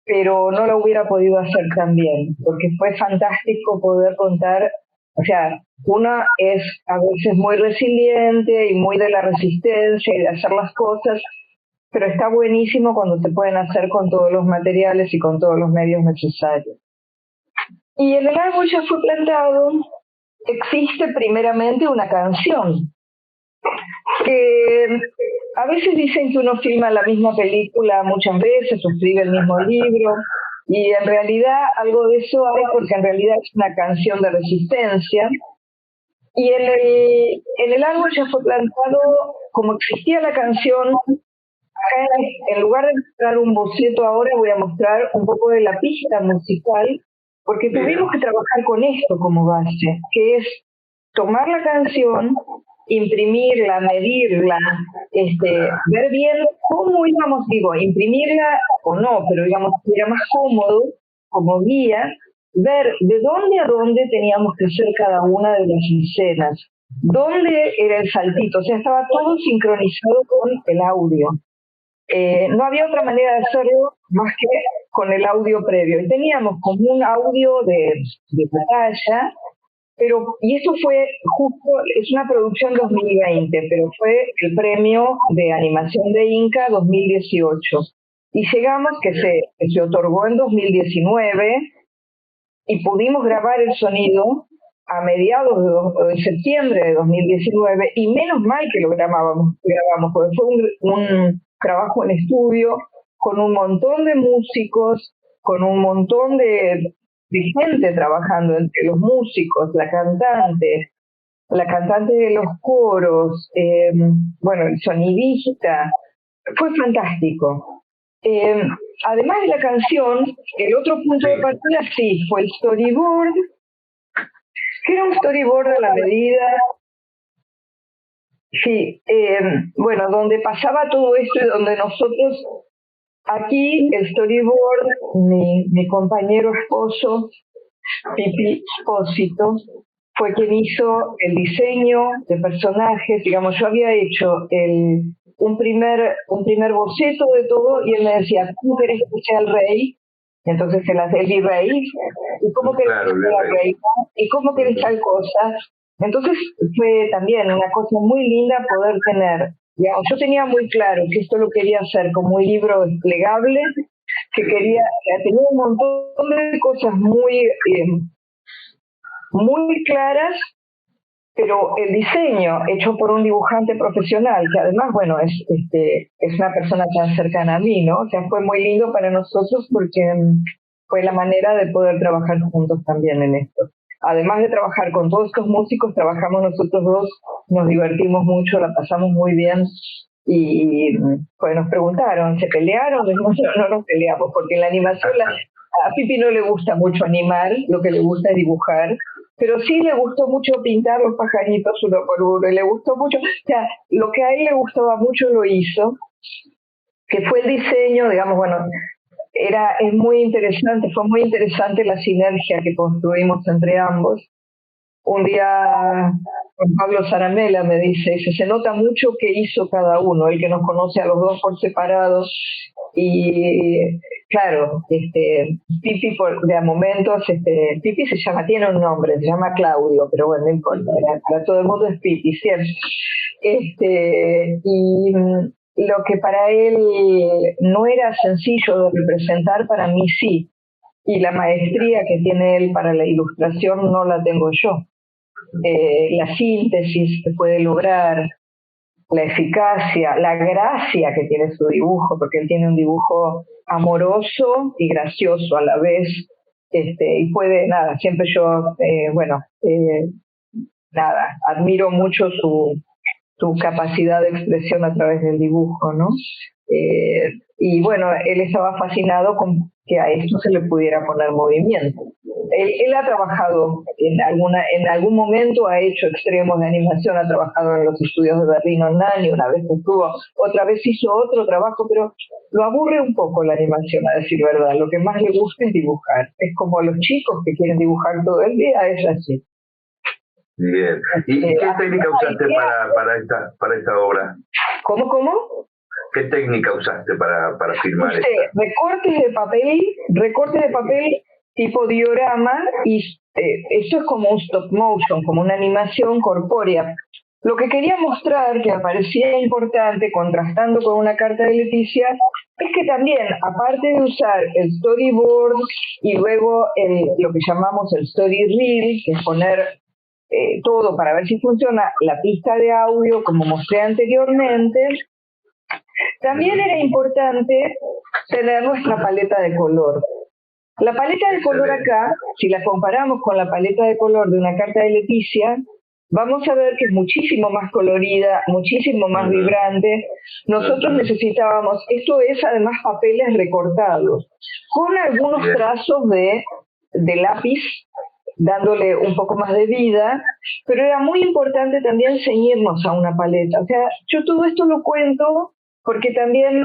pero no lo hubiera podido hacer tan bien, porque fue fantástico poder contar, o sea, una es a veces muy resiliente y muy de la resistencia y de hacer las cosas, pero está buenísimo cuando se pueden hacer con todos los materiales y con todos los medios necesarios. Y en El árbol ya fue plantado existe primeramente una canción, que a veces dicen que uno filma la misma película muchas veces o escribe el mismo libro, y en realidad algo de eso hay porque en realidad es una canción de resistencia. Y en el árbol ya fue plantado, como existía la canción, acá en lugar de mostrar un boceto ahora voy a mostrar un poco de la pista musical, porque tuvimos que trabajar con esto como base, que es tomar la canción, imprimirla, medirla, ver bien cómo íbamos, imprimirla o no, pero digamos que era más cómodo como guía, ver de dónde a dónde teníamos que hacer cada una de las escenas, dónde era el saltito, o sea, estaba todo sincronizado con el audio. No había otra manera de hacerlo más que con el audio previo. Y teníamos como un audio de batalla, y eso fue justo, es una producción 2020, pero fue el premio de animación de Inca 2018. Y llegamos, que se otorgó en 2019, y pudimos grabar el sonido a mediados de septiembre de 2019, y menos mal que lo grabamos porque fue un trabajo en estudio con un montón de músicos, con un montón de gente trabajando entre los músicos, la cantante de los coros, el sonidista. Fue fantástico. Además de la canción, el otro punto de partida sí fue el storyboard, que era un storyboard a la medida. Sí, donde pasaba todo esto y donde nosotros, aquí el storyboard, mi compañero esposo, Pipi Espósito, fue quien hizo el diseño de personajes. Digamos, yo había hecho un primer boceto de todo y él me decía, ¿cómo querés que sea el rey? Entonces el virrey, ¿y cómo querés que sea la reina? ¿Y cómo querés tal cosa? Entonces fue también una cosa muy linda poder tener, digamos, yo tenía muy claro que esto lo quería hacer como un libro desplegable, que tenía un montón de cosas muy claras, pero el diseño hecho por un dibujante profesional, que además, es una persona tan cercana a mí, ¿no? O sea, fue muy lindo para nosotros porque fue la manera de poder trabajar juntos también en esto. Además de trabajar con todos estos músicos, trabajamos nosotros dos, nos divertimos mucho, la pasamos muy bien y pues nos preguntaron, ¿se pelearon? No nos peleamos, porque en la animación a Pipi no le gusta mucho animar, lo que le gusta es dibujar, pero sí le gustó mucho pintar los pajaritos uno por uno, y le gustó mucho, o sea, lo que a él le gustaba mucho lo hizo, que fue el diseño, digamos, es muy interesante, fue muy interesante la sinergia que construimos entre ambos. Un día Juan Pablo Zaramela me dice, se nota mucho qué hizo cada uno, el que nos conoce a los dos por separado. Y claro, Pipi de a momentos, Pipi tiene un nombre, se llama Claudio, pero bueno, no importa, para todo el mundo es Pipi, ¿cierto? Y lo que para él no era sencillo de representar, para mí sí. Y la maestría que tiene él para la ilustración no la tengo yo. La síntesis que puede lograr, la eficacia, la gracia que tiene su dibujo, porque él tiene un dibujo amoroso y gracioso a la vez, y puede, siempre yo, admiro mucho su capacidad de expresión a través del dibujo, ¿no? Y bueno, él estaba fascinado con que a esto se le pudiera poner movimiento. Él ha trabajado en algún momento, ha hecho extremos de animación, ha trabajado en los estudios de Berlín Online, una vez estuvo, otra vez hizo otro trabajo, pero lo aburre un poco la animación, a decir verdad. Lo que más le gusta es dibujar. Es como los chicos que quieren dibujar todo el día, es así. Bien. ¿Y qué técnica usaste para esta obra? ¿Cómo? ¿Qué técnica usaste para filmar esto? Recortes de papel tipo diorama, y esto es como un stop motion, como una animación corpórea. Lo que quería mostrar, que me parecía importante, contrastando con una carta de Leticia, es que también, aparte de usar el storyboard y luego lo que llamamos el story reel, que es poner todo para ver si funciona, la pista de audio, como mostré anteriormente, también era importante tener nuestra paleta de color. La paleta de color acá, si la comparamos con la paleta de color de una carta de Leticia, vamos a ver que es muchísimo más colorida, muchísimo más vibrante. Nosotros necesitábamos, esto es además papeles recortados, con algunos trazos de lápiz, dándole un poco más de vida, pero era muy importante también ceñirnos a una paleta. O sea, yo todo esto lo cuento porque también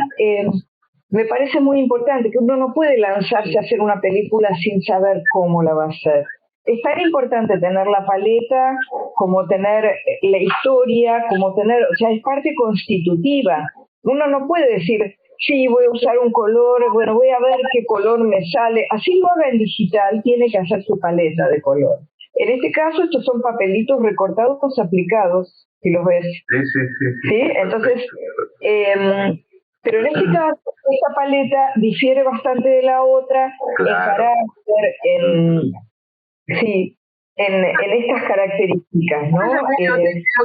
me parece muy importante que uno no puede lanzarse a hacer una película sin saber cómo la va a hacer. Es tan importante tener la paleta como tener la historia, como tener, o sea, es parte constitutiva. Uno no puede decir, sí, voy a usar un color, bueno, voy a ver qué color me sale. Así lo haga en digital, tiene que hacer su paleta de color. En este caso, estos son papelitos recortados, aplicados, si los ves. Sí. Entonces, pero en este caso, esta paleta difiere bastante de la otra en carácter, en estas características, ¿no? Lo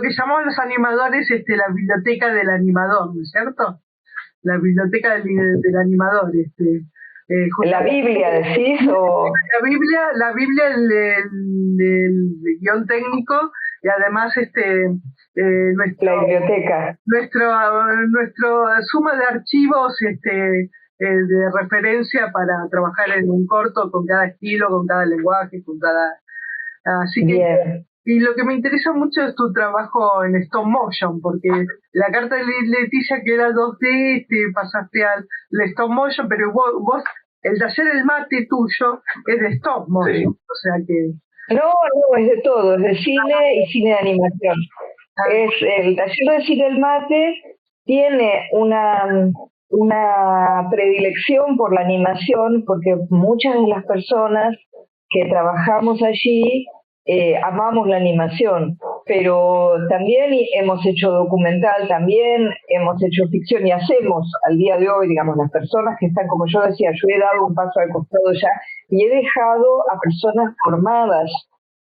que llamamos los animadores, la biblioteca del animador, ¿no es cierto? La biblioteca del animador, la Biblia, decís, o la Biblia del guión técnico, y además la biblioteca, nuestro suma de archivos de referencia para trabajar en un corto con cada estilo, con cada lenguaje, con cada así que bien. Y lo que me interesa mucho es tu trabajo en stop motion, porque la carta de Leticia, que era 2D, pasaste al stop motion, pero vos el taller del mate tuyo es de stop motion, o sea que... No, es de todo, es de cine y cine de animación. El taller de cine del mate tiene una predilección por la animación, porque muchas de las personas que trabajamos allí amamos la animación, pero también hemos hecho documental, también hemos hecho ficción y hacemos al día de hoy, digamos, las personas que están, como yo decía, yo he dado un paso al costado ya y he dejado a personas formadas,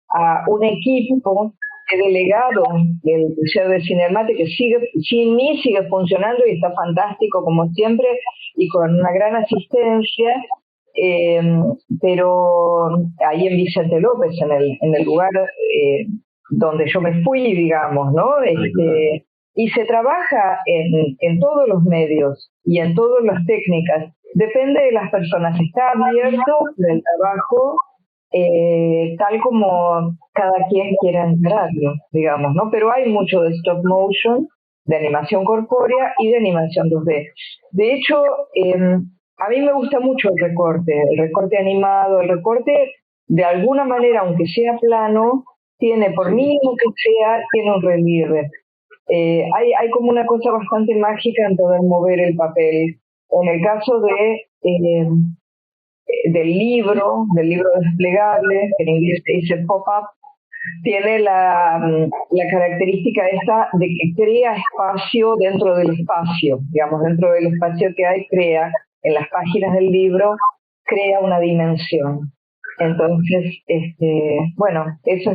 a un equipo, he delegado del taller de cine del mate que sin mí sigue funcionando y está fantástico como siempre y con una gran asistencia. Pero ahí en Vicente López, en el lugar donde yo me fui, digamos, ¿no? Y se trabaja en todos los medios y en todas las técnicas. Depende de las personas. Está abierto el trabajo tal como cada quien quiera entrarlo, digamos, ¿no? Pero hay mucho de stop motion, de animación corpórea y de animación 2D. De hecho, a mí me gusta mucho el recorte animado, el recorte de alguna manera, aunque sea plano, tiene, por mínimo que sea, tiene un relieve. Hay como una cosa bastante mágica en poder mover el papel. En el caso del libro desplegable, que en inglés se dice pop-up, tiene la característica esta de que crea espacio dentro del espacio, digamos, dentro del espacio que hay, crea, en las páginas del libro, crea una dimensión. Entonces, bueno, eso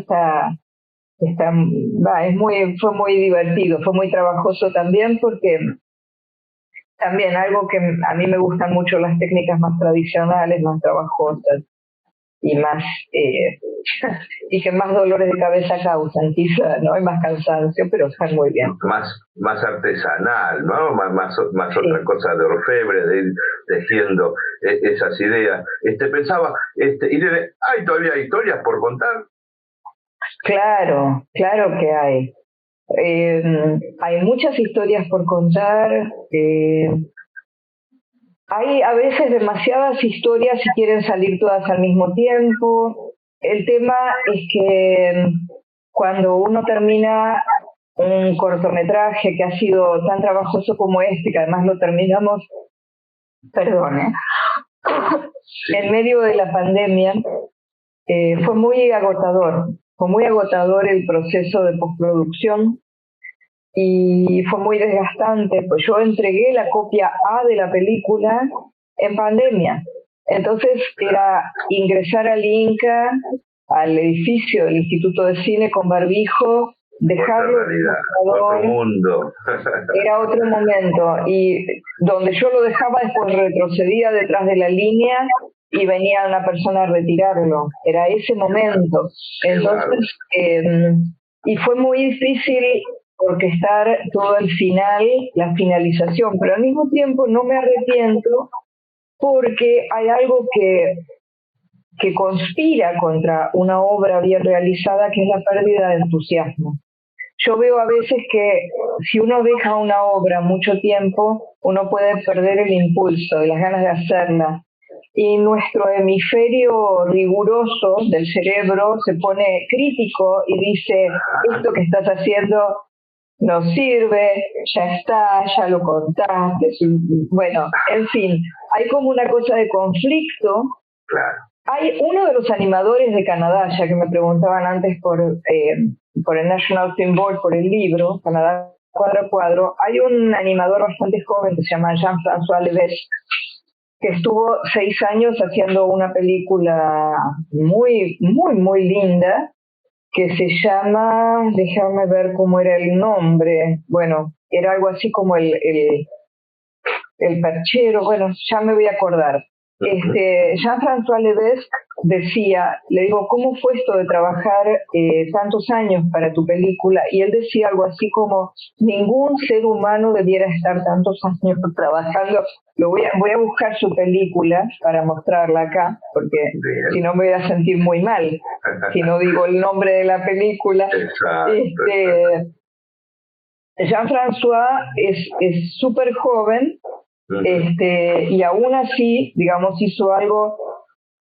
fue muy divertido, fue muy trabajoso también, porque también algo que a mí me gustan mucho las técnicas más tradicionales, más trabajosas y más y que más dolores de cabeza causan, quizá, ¿no? Hay más cansancio, pero están muy bien. Más artesanal, ¿no? Más sí. Otra cosa de orfebre, de ir tejiendo esas ideas. Pensaba, Irene, ¿hay todavía historias por contar? Claro que hay. Hay muchas historias por contar. Hay a veces demasiadas historias y quieren salir todas al mismo tiempo. El tema es que cuando uno termina un cortometraje que ha sido tan trabajoso como este, que además lo terminamos, en medio de la pandemia, fue muy agotador. Fue muy agotador el proceso de postproducción y fue muy desgastante, pues yo entregué la copia A de la película en pandemia. Entonces era ingresar al Inca, al edificio del Instituto de Cine con barbijo, dejarlo otro mundo. Era otro momento, y donde yo lo dejaba después retrocedía detrás de la línea y venía una persona a retirarlo. Era ese momento. Entonces, y fue muy difícil orquestar todo el final, la finalización, pero al mismo tiempo no me arrepiento porque hay algo que conspira contra una obra bien realizada, que es la pérdida de entusiasmo. Yo veo a veces que si uno deja una obra mucho tiempo, uno puede perder el impulso y las ganas de hacerla. Y nuestro hemisferio riguroso del cerebro se pone crítico y dice, esto que estás haciendo no sirve, ya está, ya lo contaste. Bueno, en fin, hay como una cosa de conflicto. Claro. Hay uno de los animadores de Canadá, ya que me preguntaban antes por el National Film Board, por el libro, Canadá Cuadro a Cuadro, hay un animador bastante joven que se llama Jean-François Levesque, que estuvo 6 años haciendo una película muy, muy, muy linda, que se llama, déjame ver cómo era el nombre, bueno, era algo así como el perchero, bueno, ya me voy a acordar. Jean-François Levesque decía, le digo, ¿cómo fue esto de trabajar tantos años para tu película? Y él decía algo así como, ningún ser humano debiera estar tantos años trabajando. Voy a buscar su película para mostrarla acá, porque si no me voy a sentir muy mal si no digo el nombre de la película. Jean-François es súper joven, y aún así, digamos, hizo algo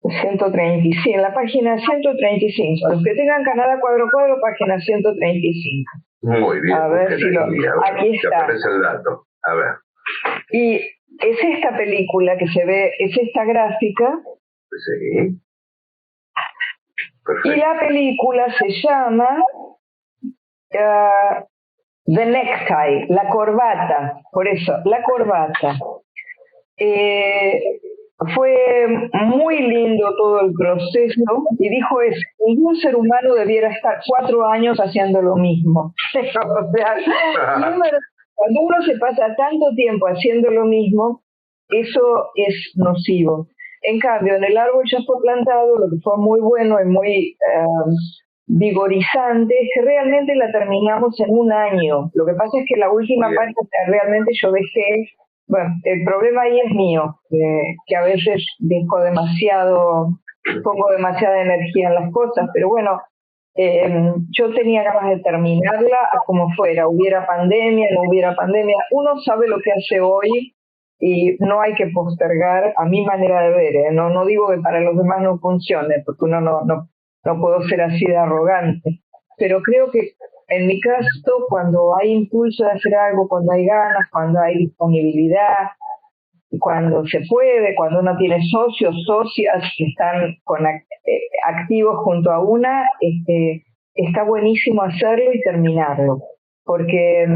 135, en la página 135. Los que tengan Canadá Cuadro a Cuadro, página 135. Muy bien. A ver si aquí está. Aparece el dato. A ver. Y es esta película que se ve, es esta gráfica. Sí. Perfecto. Y la película se llama The Necktie, la corbata, por eso, la corbata. Fue muy lindo todo el proceso y dijo eso, ningún ser humano debiera estar 4 años haciendo lo mismo. O sea, cuando uno se pasa tanto tiempo haciendo lo mismo, eso es nocivo. En cambio, en el árbol ya fue plantado, lo que fue muy bueno y muy vigorizante es que realmente la terminamos en 1 año. Lo que pasa es que la última parte realmente yo dejé, bueno, el problema ahí es mío, que a veces pongo demasiada energía en las cosas, pero bueno, yo tenía ganas de terminarla como fuera, hubiera pandemia, no hubiera pandemia. Uno sabe lo que hace hoy y no hay que postergar, a mi manera de ver, ¿eh? No digo que para los demás no funcione, porque uno no puedo ser así de arrogante, pero creo que en mi caso, cuando hay impulso de hacer algo, cuando hay ganas, cuando hay disponibilidad, cuando se puede, cuando uno tiene socios, socias que están activos junto a una, está buenísimo hacerlo y terminarlo, porque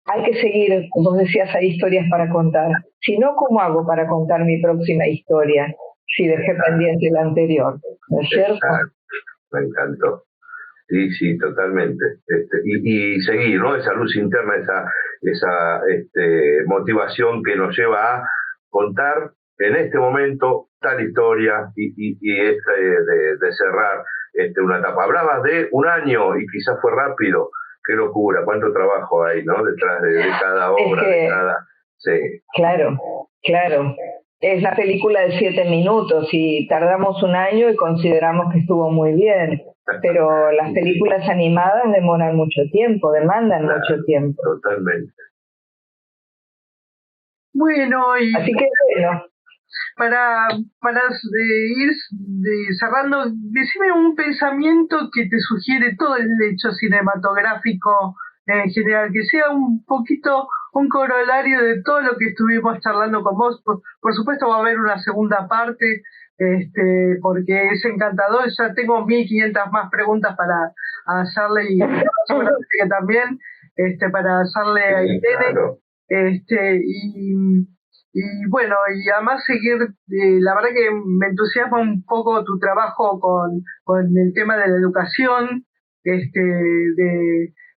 hay que seguir, vos decías, hay historias para contar. Si no, ¿cómo hago para contar mi próxima historia si dejé pendiente la anterior? ¿No es cierto? Me encantó. Sí, sí, totalmente. Y seguir, ¿no? Esa luz interna, esa motivación que nos lleva a contar en este momento tal historia y de cerrar una etapa. Hablabas de un año y quizás fue rápido. Qué locura, cuánto trabajo hay, ¿no? Detrás de cada obra, de cada... Sí. Claro. Es la película de 7 minutos y tardamos un año y consideramos que estuvo muy bien. Pero las películas animadas demoran mucho tiempo, demandan mucho tiempo. Totalmente. Bueno, así que bueno. Para ir cerrando, decime un pensamiento que te sugiere todo el hecho cinematográfico en general, que sea un poquito un corolario de todo lo que estuvimos charlando con vos. Por supuesto va a haber una segunda parte, porque es encantador. Ya tengo 1500 más preguntas para hacerle y seguramente que también para hacerle a Irene. Claro. Y bueno, y además seguir, la verdad que me entusiasma un poco tu trabajo con el tema de la educación,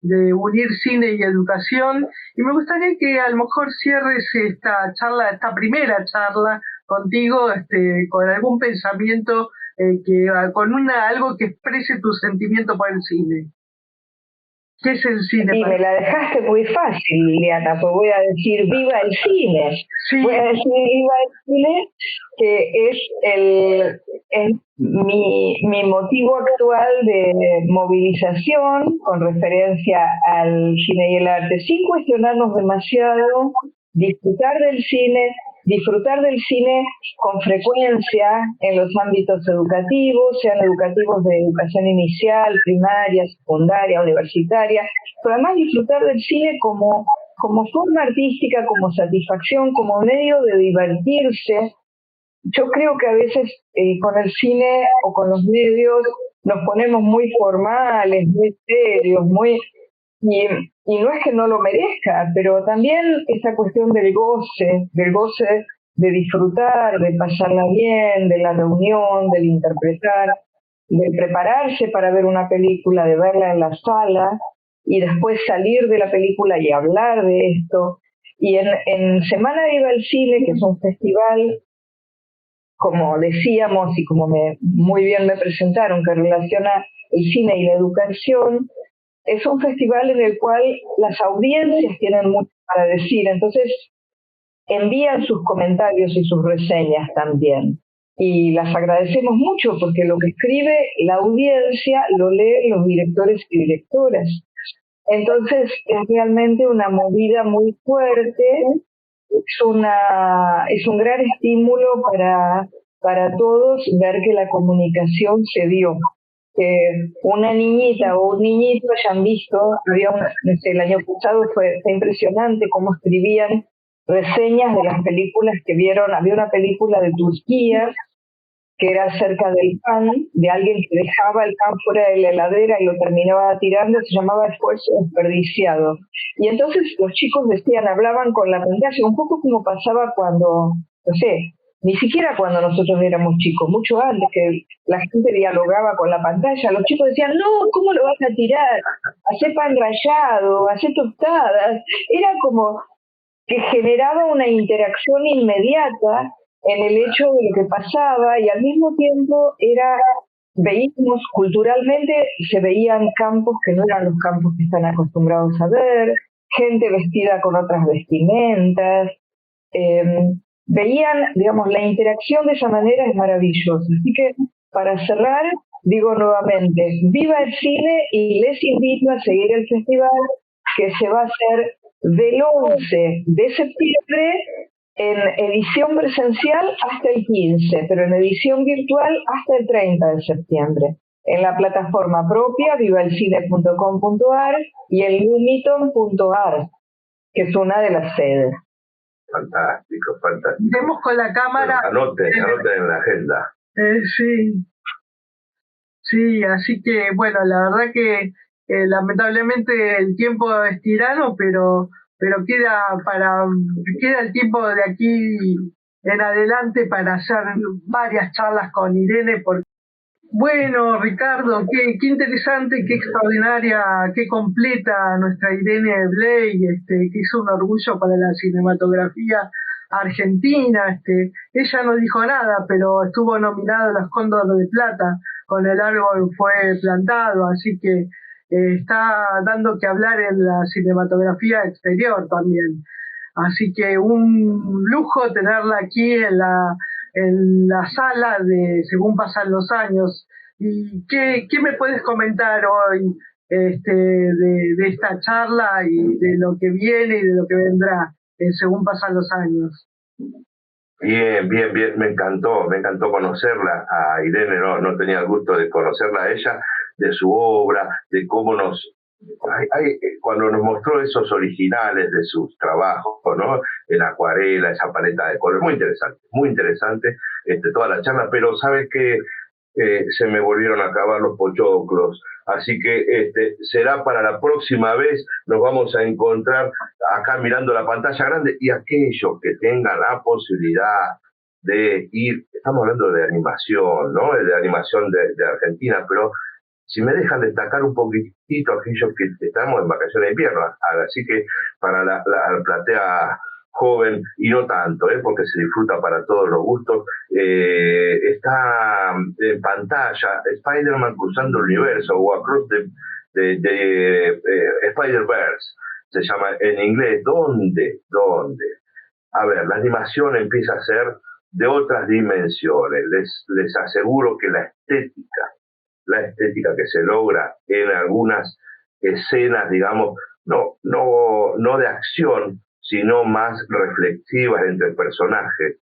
de unir cine y educación, y me gustaría que a lo mejor cierres esta primera charla contigo, con algún pensamiento, con algo que exprese tu sentimiento por el cine. ¿Qué es el cine? Y me la dejaste muy fácil, Liliana, pues voy a decir viva el cine. Sí. Voy a decir viva el cine, que es mi motivo actual de movilización con referencia al cine y el arte, sin cuestionarnos demasiado, disfrutar del cine con frecuencia en los ámbitos educativos, sean educativos de educación inicial, primaria, secundaria, universitaria, pero además disfrutar del cine como forma artística, como satisfacción, como medio de divertirse. Yo creo que a veces con el cine o con los medios nos ponemos muy formales, muy serios, y no es que no lo merezca, pero también esa cuestión del goce de disfrutar, de pasarla bien, de la reunión, del interpretar, de prepararse para ver una película, de verla en la sala y después salir de la película y hablar de esto. Y en Semana Viva el Cine, que es un festival, como decíamos y como muy bien me presentaron, que relaciona el cine y la educación, es un festival en el cual las audiencias tienen mucho para decir, entonces envían sus comentarios y sus reseñas también. Y las agradecemos mucho porque lo que escribe la audiencia lo leen los directores y directoras. Entonces es realmente una movida muy fuerte, es un gran estímulo para todos ver que la comunicación se dio. Que una niñita o un niñito hayan visto, el año pasado fue impresionante cómo escribían reseñas de las películas que vieron. Había una película de Turquía que era acerca del pan, de alguien que dejaba el pan fuera de la heladera y lo terminaba tirando, se llamaba Esfuerzo Desperdiciado. Y entonces los chicos hablaban con la pantalla, un poco como pasaba cuando, no sé, ni siquiera cuando nosotros éramos chicos, mucho antes que la gente dialogaba con la pantalla, los chicos decían, no, ¿cómo lo vas a tirar? Hacé pan rallado, hacé tostadas. Era como que generaba una interacción inmediata en el hecho de lo que pasaba y al mismo tiempo veíamos culturalmente, se veían campos que no eran los campos que están acostumbrados a ver, gente vestida con otras vestimentas, veían, digamos, la interacción de esa manera es maravillosa. Así que, para cerrar, digo nuevamente, viva el cine y les invito a seguir el festival que se va a hacer del 11 de septiembre En edición presencial hasta el 15, pero en edición virtual hasta el 30 de septiembre. En la plataforma propia, vivaelcine.com.ar y el lumiton.ar, que es una de las sedes. Fantástico, fantástico. Vemos con la cámara. Bueno, anoten en la agenda. Sí, así que bueno, la verdad que lamentablemente el tiempo es tirano, pero queda el tiempo de aquí en adelante para hacer varias charlas con Irene. Bueno, Ricardo, qué interesante, qué extraordinaria, qué completa nuestra Irene Bley, que es un orgullo para la cinematografía argentina. Ella no dijo nada, pero estuvo nominada a los Cóndor de Plata con El árbol fue plantado, así que está dando que hablar en la cinematografía exterior también. Así que un lujo tenerla aquí en la sala de Según pasan los años. ¿Y qué me puedes comentar hoy de esta charla y de lo que viene y de lo que vendrá según pasan los años? Bien, me encantó conocerla a Irene, no tenía el gusto de conocerla a ella, de su obra, de cómo cuando nos mostró esos originales de sus trabajos, ¿no? En acuarela, esa paleta de color, muy interesante toda la charla, pero sabes que se me volvieron a acabar los pochoclos, así que será para la próxima vez. Nos vamos a encontrar acá mirando la pantalla grande, y aquellos que tengan la posibilidad de ir, estamos hablando de animación, ¿no? De animación de Argentina, pero si me dejan destacar un poquitito aquellos que estamos en vacaciones de invierno, así que para la platea joven y no tanto, porque se disfruta para todos los gustos, está en pantalla Spider-Man cruzando el universo, o Across the Spider-Verse, se llama en inglés. ¿Dónde? A ver, la animación empieza a ser de otras dimensiones. Les aseguro que la estética que se logra en algunas escenas, digamos, no de acción, sino más reflexivas entre personajes.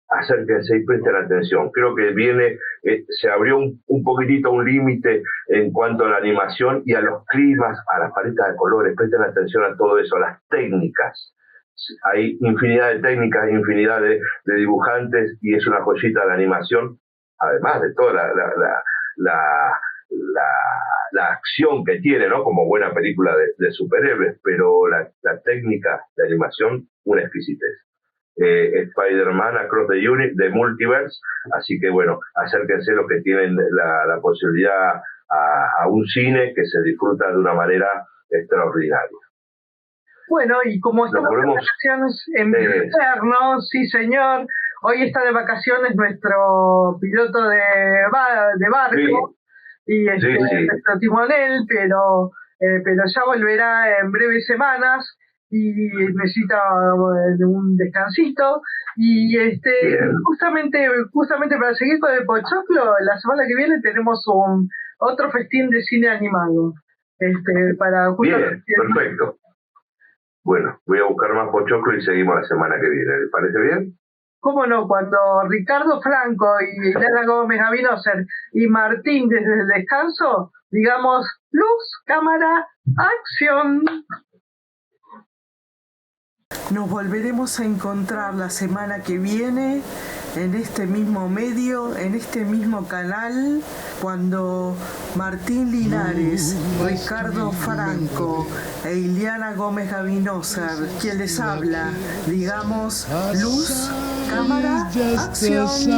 Acérquense y presten atención. Creo que se abrió un poquitito un límite en cuanto a la animación y a los climas, a las paletas de colores. Presten atención a todo eso, a las técnicas. Hay infinidad de técnicas, infinidad de dibujantes, y es una joyita de la animación, además de toda la acción que tiene, ¿no? Como buena película de superhéroes, pero la técnica de animación, una exquisitez. Spider-Man Across the Multiverse, así que bueno, acérquense los que tienen la posibilidad a un cine que se disfruta de una manera extraordinaria. Bueno, y como estamos de vacaciones en invierno, sí señor, hoy está de vacaciones nuestro piloto de barco, sí. Y nuestro timonel, pero ya volverá en breves semanas y necesita un descansito, y justamente para seguir con el pochoclo, la semana que viene tenemos otro festín de cine animado para bien, perfecto. Bueno, voy a buscar más pochoclo y seguimos la semana que viene. ¿Les parece bien? ¿Cómo no? Cuando Ricardo Franco y Ileana Gómez Gavinoser y Martín desde el descanso, digamos, luz, cámara, acción. Nos volveremos a encontrar la semana que viene en este mismo medio, en este mismo canal, cuando Martín Linares, Ricardo Franco e Ileana Gómez Gavinoser, quien les habla, digamos, luz, cámara, acción.